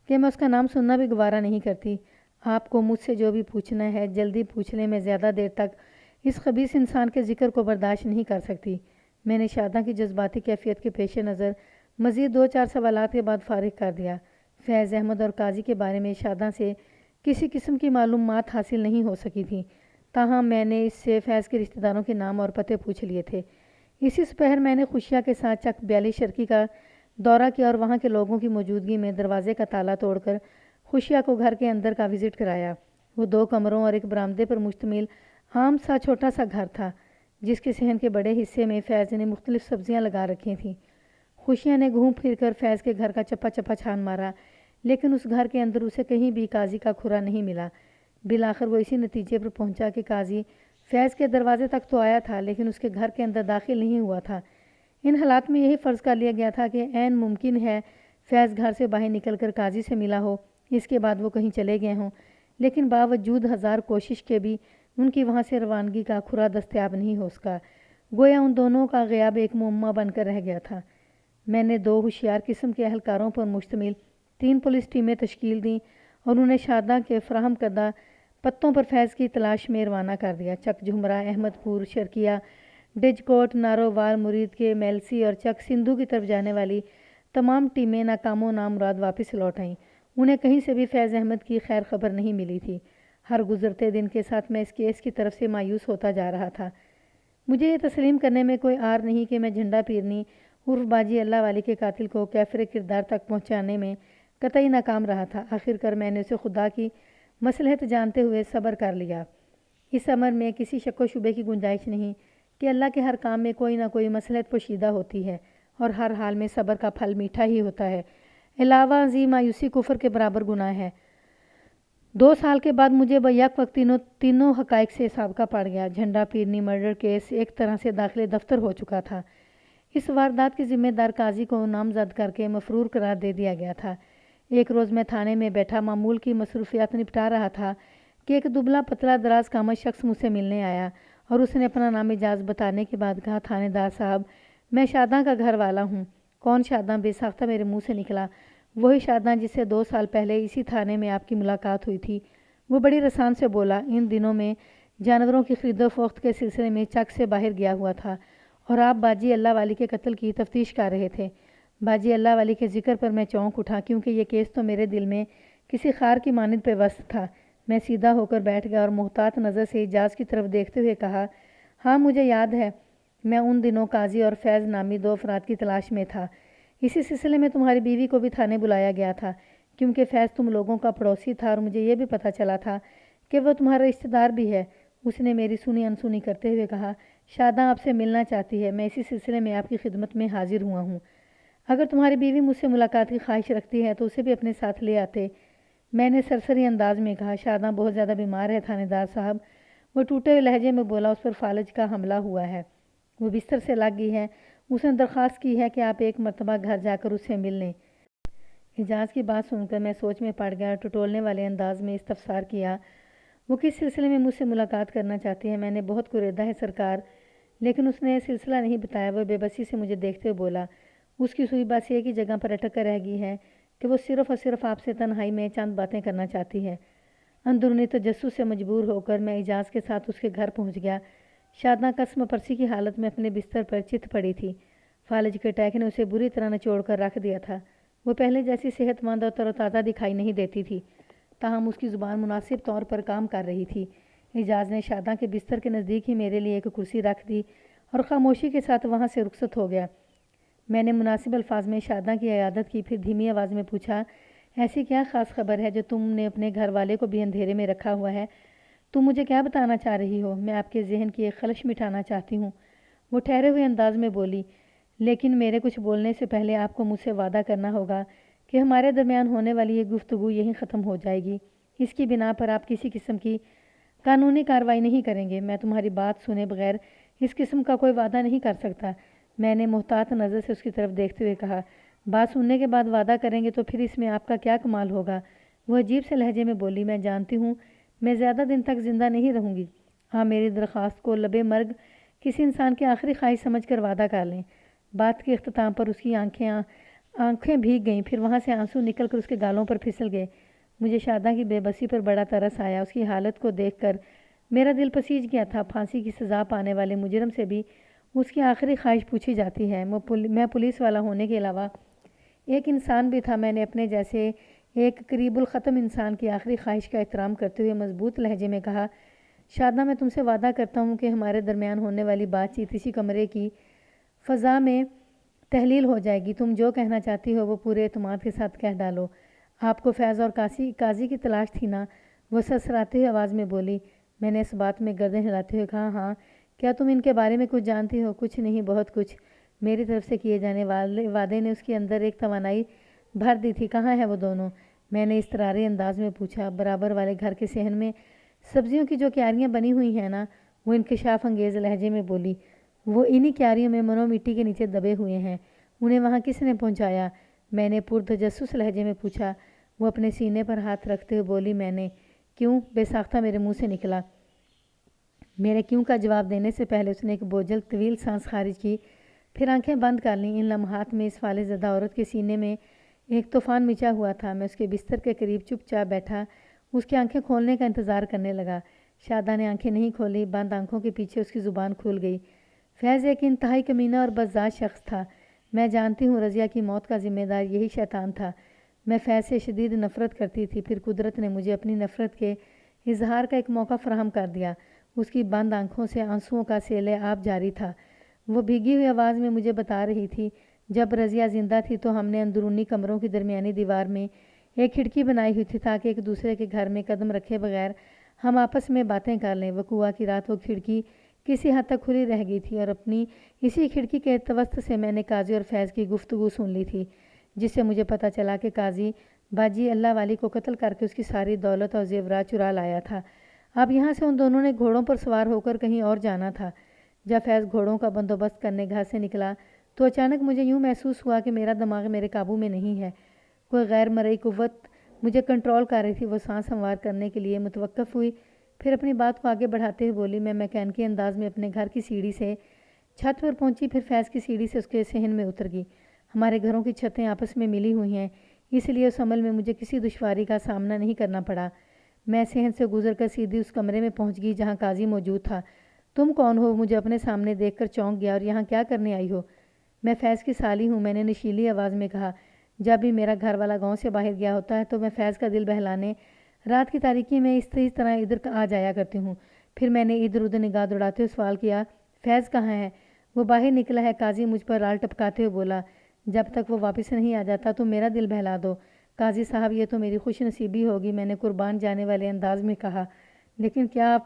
S1: کہ میں اس کا نام سننا بھی گوارا نہیں کرتی۔ آپ کو مجھ سے جو بھی پوچھنا ہے جلدی پوچھ لیں، میں زیادہ دیر تک اس خبیث انسان کے ذکر کو برداشت نہیں کر سکتی۔ میں نے شادہ کی جذباتی کیفیت کے پیش نظر مزید 2-4 سوالات کے بعد فارغ کر دیا۔ فیض احمد اور قاضی کے بارے میں شادہ سے کسی قسم کی معلومات حاصل نہیں ہو سکی تھیں، تاہم میں نے اس سے فیض کے رشتہ داروں کے نام اور پتے پوچھ لیے تھے۔ اسی سپہر میں نے خوشیہ کے ساتھ چک 42 شرکی کا دورہ کیا اور وہاں کے لوگوں کی موجودگی میں دروازے کا تالا توڑ کر خوشیہ کو گھر کے اندر کا وزٹ کرایا۔ وہ 2 کمروں اور ایک برآمدے پر مشتمل عام سا چھوٹا سا گھر تھا، جس کے صحن کے بڑے حصے میں فیض نے مختلف سبزیاں لگا رکھی تھیں۔ خوشیہ نے گھوم پھر کر فیض کے گھر کا چپا چپا چھان مارا، لیکن اس گھر کے اندر اسے کہیں بھی قاضی کا کھرا نہیں ملا۔ بالآخر وہ اسی نتیجے پر پہنچا کہ قاضی فیض کے دروازے تک تو آیا تھا، لیکن اس کے گھر کے اندر داخل نہیں ہوا تھا۔ ان حالات میں یہی فرض کر لیا گیا تھا کہ عین ممکن ہے فیض گھر سے باہر نکل کر قاضی سے ملا ہو، اس کے بعد وہ کہیں چلے گئے ہوں، لیکن باوجود ہزار کوشش کے بھی ان کی وہاں سے روانگی کا کھرا دستیاب نہیں ہو سکا، گویا ان دونوں کا غیاب ایک معمہ بن کر رہ گیا تھا۔ میں نے 2 ہوشیار قسم کے اہلکاروں پر مشتمل 3 پولیس ٹیمیں تشکیل دیں اور انہیں شاداں کے فراہم کردہ پتوں پر فیض کی تلاش میں روانہ کر دیا۔ چک جھمرا، احمد پور، شرکیہ، ڈج کوٹ، نارووال، مرید کے، میلسی اور چک سندھو کی طرف جانے والی تمام ٹیمیں ناکام و نامراد واپس لوٹ آئیں۔ انہیں کہیں سے بھی فیض احمد کی خیر خبر نہیں ملی تھی۔ ہر گزرتے دن کے ساتھ میں اس کیس کی طرف سے مایوس ہوتا جا رہا تھا۔ مجھے یہ تسلیم کرنے میں کوئی عار نہیں کہ میں جھنڈا پیرنی عرف باجی اللہ والی کے قاتل کو کیفر کردار تک پہنچانے میں قطعی ناکام رہا تھا۔ آخر کر میں نے اسے خدا کی مصلحت جانتے ہوئے صبر کر لیا۔ اس امر میں کسی شک و شبے کی گنجائش نہیں کہ اللہ کے ہر کام میں کوئی نہ کوئی مصلحت پوشیدہ ہوتی ہے اور ہر حال میں صبر کا پھل میٹھا ہی ہوتا ہے۔ علاوہ ازیں مایوسی کفر کے برابر گناہ ہے۔ 2 سال کے بعد مجھے بیک وقت تینوں حقائق سے سابقہ پڑ گیا۔ جھنڈا پیرنی مرڈر کیس ایک طرح سے داخل دفتر ہو چکا تھا۔ اس واردات کے ذمہ دار قاضی کو نامزد کر کے مفرور قرار دے دیا گیا تھا۔ ایک روز میں تھانے میں بیٹھا معمول کی مصروفیات نپٹا رہا تھا کہ ایک دبلا پتلا دراز قامت شخص مجھ سے ملنے آیا اور اس نے اپنا نام اجاز بتانے کے بعد کہا، تھانے دار صاحب، میں شاداں کا گھر والا ہوں۔ کون شاداں؟ بے ساختہ میرے منہ سے نکلا۔ وہی شاداں جس سے 2 سال پہلے اسی تھانے میں آپ کی ملاقات ہوئی تھی۔ وہ بڑی رسان سے بولا، ان دنوں میں جانوروں کی خرید و فروخت کے سلسلے میں چک سے باہر گیا ہوا تھا اور آپ باجی اللہ والی کے قتل کی تفتیش کر رہے تھے۔ باجی اللہ والی کے ذکر پر میں چونک اٹھا کیونکہ یہ کیس تو میرے دل میں کسی خار کی مانند پیوست تھا۔ میں سیدھا ہو کر بیٹھ گیا اور محتاط نظر سے اجاز کی طرف دیکھتے ہوئے کہا، ہاں مجھے یاد ہے، میں ان دنوں قاضی اور فیض نامی 2 افراد کی تلاش میں تھا۔ اسی سلسلے میں تمہاری بیوی کو بھی تھانے بلایا گیا تھا کیونکہ فیض تم لوگوں کا پڑوسی تھا اور مجھے یہ بھی پتہ چلا تھا کہ وہ تمہارا رشتہ دار بھی ہے۔ اس نے میری سنی انسنی کرتے ہوئے کہا، شاداں آپ سے ملنا چاہتی ہے، میں اسی سلسلے میں آپ کی خدمت میں حاضر ہوا ہوں۔ اگر تمہاری بیوی مجھ سے ملاقات کی خواہش رکھتی ہے تو اسے بھی اپنے ساتھ لے آتے۔ میں نے سرسری انداز میں کہا، شاداں بہت زیادہ بیمار ہے تھانے دار صاحب۔ وہ ٹوٹے ہوئے لہجے میں بولا، اس پر فالج کا حملہ ہوا ہے، وہ بستر سے لگ گئی ہے۔ اس نے درخواست کی ہے کہ آپ ایک مرتبہ گھر جا کر اس سے مل لیں۔ اجاز کی بات سن کر میں سوچ میں پڑ گیا اور ٹٹولنے والے انداز میں استفسار کیا، وہ کس سلسلے میں مجھ سے ملاقات کرنا چاہتی ہے؟ میں نے بہت قریدہ ہے سرکار، لیکن اس نے سلسلہ نہیں بتایا۔ وہ بے بسی سے مجھے دیکھتے ہوئے بولا، اس کی سوئی بس ایک ہی جگہ پر اٹک کر رہ گئی ہے کہ وہ صرف اور صرف آپ سے تنہائی میں چند باتیں کرنا چاہتی ہے۔ اندرونی تجسس سے مجبور ہو کر میں اجاز کے ساتھ اس کے گھر پہنچ گیا۔ شاداں قسم پرسی کی حالت میں اپنے بستر پر چت پڑی تھی۔ فالج کے اٹیک نے اسے بری طرح نچوڑ کر رکھ دیا تھا۔ وہ پہلے جیسی صحت مند اور تر و تازہ دکھائی نہیں دیتی تھی، تاہم اس کی زبان مناسب طور پر کام کر رہی تھی۔ اجاز نے شاداں کے بستر کے نزدیک ہی میرے لیے ایک کرسی رکھ دی اور خاموشی کے ساتھ وہاں سے رخصت ہو گیا۔ میں نے مناسب الفاظ میں شاداں کی عیادت کی، پھر دھیمی آواز میں پوچھا، ایسی کیا خاص خبر ہے جو تم نے اپنے گھر والے کو بھی اندھیرے میں رکھا ہوا ہے؟ تم مجھے کیا بتانا چاہ رہی ہو؟ میں آپ کے ذہن کی ایک خلش مٹانا چاہتی ہوں، وہ ٹھہرے ہوئے انداز میں بولی، لیکن میرے کچھ بولنے سے پہلے آپ کو مجھ سے وعدہ کرنا ہوگا کہ ہمارے درمیان ہونے والی یہ گفتگو یہیں ختم ہو جائے گی۔ اس کی بنا پر آپ کسی قسم کی قانونی کارروائی نہیں کریں گے۔ میں تمہاری بات سنے بغیر اس قسم کا کوئی وعدہ نہیں کر سکتا۔ میں نے محتاط نظر سے اس کی طرف دیکھتے ہوئے کہا، بات سننے کے بعد وعدہ کریں گے تو پھر اس میں آپ کا کیا کمال ہوگا؟ وہ عجیب سے لہجے میں بولی، میں جانتی ہوں میں زیادہ دن تک زندہ نہیں رہوں گی۔ آپ میری درخواست کو لبے مرگ کسی انسان کی آخری خواہش سمجھ کر وعدہ کر لیں۔ بات کے اختتام پر اس کی آنکھیں بھیگ گئیں، پھر وہاں سے آنسو نکل کر اس کے گالوں پر پھسل گئے۔ مجھے شاداں کی بے بسی پر بڑا ترس آیا۔ اس کی حالت کو دیکھ کر میرا دل پسیج گیا تھا۔ پھانسی کی سزا پانے والے مجرم سے بھی اس کی آخری خواہش پوچھی جاتی ہے۔ میں پولیس والا ہونے کے علاوہ ایک انسان بھی تھا۔ میں نے اپنے جیسے ایک قریب الختم انسان کی آخری خواہش کا احترام کرتے ہوئے مضبوط لہجے میں کہا، شاداں میں تم سے وعدہ کرتا ہوں کہ ہمارے درمیان ہونے والی بات چیت اسی کمرے کی فضا میں تحلیل ہو جائے گی۔ تم جو کہنا چاہتی ہو وہ پورے اعتماد کے ساتھ کہہ ڈالو۔ آپ کو فیض اور قاضی کی تلاش تھی نا؟ وہ سرسراتی ہوئی آواز میں بولی۔ میں نے اس بات میں گردن ہلاتے ہوئے کہا، ہاں۔ کیا تم ان کے بارے میں کچھ جانتی ہو؟ کچھ نہیں، بہت کچھ۔ میری طرف سے کیے جانے والے وعدے نے اس کے اندر ایک توانائی بھر دی تھی۔ کہاں ہے وہ دونوں؟ میں نے اضطراری انداز میں پوچھا۔ برابر والے گھر کے صحن میں سبزیوں کی جو کیاریاں بنی ہوئی ہیں نا، وہ انکشاف انگیز لہجے میں بولی، وہ انہی کیاریوں میں منو مٹی کے نیچے دبے ہوئے ہیں۔ انہیں وہاں کس نے پہنچایا؟ میں نے پرتجسس لہجے میں پوچھا۔ وہ اپنے سینے پر ہاتھ رکھتے ہوئے بولی، میں نے۔ کیوں؟ بے ساختہ میرے منہ سے نکلا۔ میرے کیوں کا جواب دینے سے پہلے اس نے ایک بوجھل طویل سانس خارج کی، پھر آنکھیں بند کر لیں۔ ان لمحات میں اس فالج زدہ عورت کے سینے میں ایک طوفان مچا ہوا تھا۔ میں اس کے بستر کے قریب چپ چاپ بیٹھا اس کی آنکھیں کھولنے کا انتظار کرنے لگا۔ شادہ نے آنکھیں نہیں کھولی، بند آنکھوں کے پیچھے اس کی زبان کھل گئی۔ فیض ایک انتہائی کمینہ اور بدذات شخص تھا۔ میں جانتی ہوں رضیہ کی موت کا ذمہ دار یہی شیطان تھا۔ میں فیض سے شدید نفرت کرتی تھی، پھر قدرت نے مجھے اپنی نفرت کے اظہار کا ایک موقع فراہم کر دیا۔ اس کی بند آنکھوں سے آنسوؤں کا سیل آب جاری تھا۔ وہ بھیگی ہوئی آواز میں مجھے بتا رہی تھی، جب رضیہ زندہ تھی تو ہم نے اندرونی کمروں کی درمیانی دیوار میں ایک کھڑکی بنائی ہوئی تھی تاکہ ایک دوسرے کے گھر میں قدم رکھے بغیر ہم آپس میں باتیں کر لیں۔ وقوعہ کی رات وہ کھڑکی کسی حد تک کھلی رہ گئی تھی اور اپنی اسی کھڑکی کے توسط سے میں نے قاضی اور فیض کی گفتگو سن لی تھی، جس سے مجھے پتہ چلا کہ قاضی باجی اللہ والی کو قتل کر کے اس کی ساری دولت اور زیورات چرا لایا تھا۔ اب یہاں سے ان دونوں نے گھوڑوں پر سوار ہو کر کہیں اور جانا تھا۔ جب فیض گھوڑوں کا بندوبست کرنے گھر سے نکلا تو اچانک مجھے یوں محسوس ہوا کہ میرا دماغ میرے قابو میں نہیں ہے۔ کوئی غیر مرئی قوت مجھے کنٹرول کر رہی تھی۔ وہ سانس ہموار کرنے کے لیے متوقف ہوئی، پھر اپنی بات کو آگے بڑھاتے ہوئے بولی۔ میں میکینکی انداز میں اپنے گھر کی سیڑھی سے چھت پر پہنچی، پھر فیض کی سیڑھی سے اس کے صحن میں اتر گئی۔ ہمارے گھروں کی چھتیں آپس میں ملی ہوئی ہیں، اس لیے اس عمل میں مجھے کسی دشواری کا سامنا نہیں کرنا پڑا۔ میں صحن سے گزر کر سیدھی اس کمرے میں پہنچ گئی جہاں قاضی موجود تھا۔ تم کون ہو؟ مجھے اپنے سامنے دیکھ کر چونک گیا۔ اور یہاں کیا کرنے آئی ہو؟ میں فیض کی سالی ہوں، میں نے نشیلی آواز میں کہا۔ جب بھی میرا گھر والا گاؤں سے باہر گیا ہوتا ہے تو میں فیض کا دل بہلانے رات کی تاریکی میں اس طرح ادھر آ جایا کرتی ہوں۔ پھر میں نے ادھر ادھر نگاہ دوڑاتے ہوئے سوال کیا، فیض کہاں ہے؟ وہ باہر نکلا ہے، قاضی مجھ پر رال ٹپکاتے ہوئے بولا۔ جب تک وہ واپس نہیں آ جاتا تو میرا دل بہلا دو۔ قاضی صاحب یہ تو میری خوش نصیبی ہوگی، میں نے قربان جانے والے انداز میں کہا۔ لیکن کیا آپ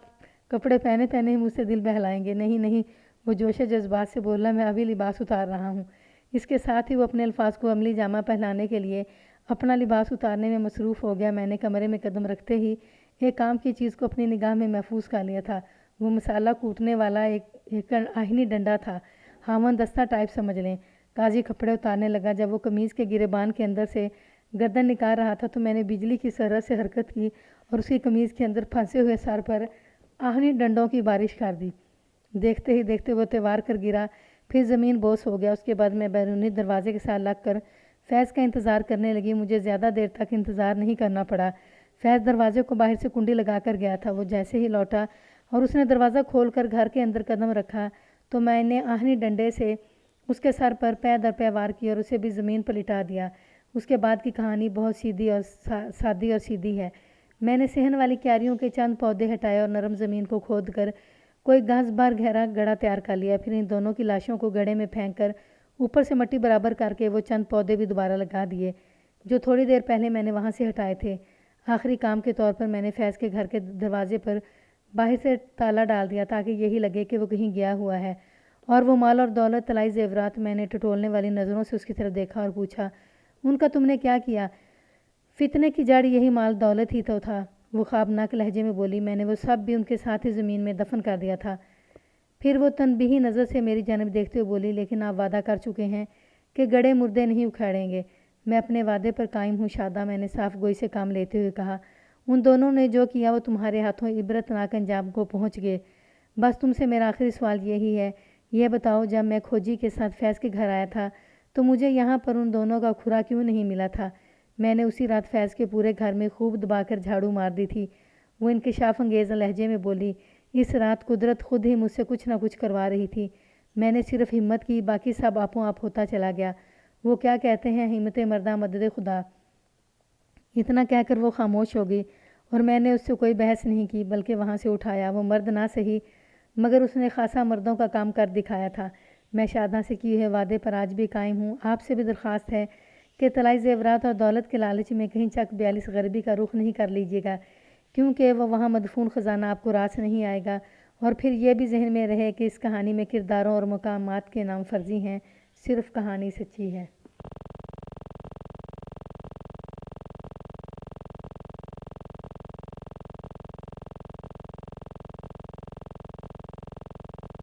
S1: کپڑے پہنے ہی مجھ سے دل بہلائیں گے؟ نہیں نہیں، وہ جوش جذبات سے بولا، میں ابھی لباس اتار رہا ہوں۔ اس کے ساتھ ہی وہ اپنے الفاظ کو عملی جامہ پہنانے کے لیے اپنا لباس اتارنے میں مصروف ہو گیا۔ میں نے کمرے میں قدم رکھتے ہی ایک کام کی چیز کو اپنی نگاہ میں محفوظ کر لیا تھا۔ وہ مسالہ کوٹنے والا ایک آہنی ڈنڈا تھا، ہاون دستہ ٹائپ سمجھ لیں۔ قاضی کپڑے اتارنے لگا۔ جب وہ قمیض کے گریبان کے اندر سے گردن نکال رہا تھا تو میں نے بجلی کی سرعت سے حرکت کی اور اس کی قمیض کے اندر پھنسے ہوئے سر پر آہنی ڈنڈوں کی بارش کر دی۔ دیکھتے ہی دیکھتے وہ تیوار کر گرا، پھر زمین بوس ہو گیا۔ اس کے بعد میں بیرونی دروازے کے ساتھ لگ کر فیض کا انتظار کرنے لگی۔ مجھے زیادہ دیر تک انتظار نہیں کرنا پڑا۔ فیض دروازے کو باہر سے کنڈی لگا کر گیا تھا۔ وہ جیسے ہی لوٹا اور اس نے دروازہ کھول کر گھر کے اندر قدم رکھا تو میں نے آہنی ڈنڈے سے اس کے سر پر پے در پے وار کی اور اسے بھی زمین پر لٹا دیا۔ اس کے بعد کی کہانی بہت سادی اور سیدھی ہے۔ میں نے صحن والی کیاریوں کے چند پودے ہٹائے اور نرم زمین کو کھود کر کوئی گز بھر گہرا گڑھا تیار کر لیا۔ پھر ان دونوں کی لاشوں کو گڑھے میں پھینک کر اوپر سے مٹی برابر کر کے وہ چند پودے بھی دوبارہ لگا دیے جو تھوڑی دیر پہلے میں نے وہاں سے ہٹائے تھے۔ آخری کام کے طور پر میں نے فیض کے گھر کے دروازے پر باہر سے تالا ڈال دیا تاکہ یہی لگے کہ وہ کہیں گیا ہوا ہے۔ اور وہ مال اور دولت، طلائی زیورات، میں نے ٹٹولنے والی نظروں سے اس کی طرف دیکھا اور پوچھا، ان کا تم نے کیا کیا؟ فتنے کی جڑ یہی مال دولت ہی تو تھا، وہ خوابناک لہجے میں بولی۔ میں نے وہ سب بھی ان کے ساتھ ہی زمین میں دفن کر دیا تھا۔ پھر وہ تنبیہی نظر سے میری جانب دیکھتے ہوئے بولی، لیکن آپ وعدہ کر چکے ہیں کہ گڑے مردے نہیں اکھاڑیں گے۔ میں اپنے وعدے پر قائم ہوں شادہ، میں نے صاف گوئی سے کام لیتے ہوئے کہا۔ ان دونوں نے جو کیا وہ تمہارے ہاتھوں عبرتناک انجام کو پہنچ گئے۔ بس تم سے میرا آخری سوال یہی ہے، یہ بتاؤ جب میں کھوجی کے ساتھ فیض کے گھر آیا تھا تو مجھے یہاں پر ان دونوں کا کھرا کیوں نہیں ملا تھا؟ میں نے اسی رات فیض کے پورے گھر میں خوب دبا کر جھاڑو مار دی تھی، وہ انکشاف انگیز لہجے میں بولی۔ اس رات قدرت خود ہی مجھ سے کچھ نہ کچھ کروا رہی تھی، میں نے صرف ہمت کی، باقی سب آپوں آپ ہوتا چلا گیا۔ وہ کیا کہتے ہیں، ہمت مردہ مدد خدا۔ اتنا کہہ کر وہ خاموش ہو گئی اور میں نے اس سے کوئی بحث نہیں کی بلکہ وہاں سے اٹھایا۔ وہ مرد نہ سہی مگر اس نے خاصا مردوں کا کام کر دکھایا تھا۔ میں شاداں سے کیے ہوئے وعدے پر آج بھی قائم ہوں۔ آپ سے بھی درخواست ہے کہ طلائی زیورات اور دولت کے لالچ میں کہیں چک 42 غربی کا رخ نہیں کر لیجیے گا، کیونکہ وہ وہاں مدفون خزانہ آپ کو راس نہیں آئے گا۔ اور پھر یہ بھی ذہن میں رہے کہ اس کہانی میں کرداروں اور مقامات کے نام فرضی ہیں، صرف کہانی سچی ہے۔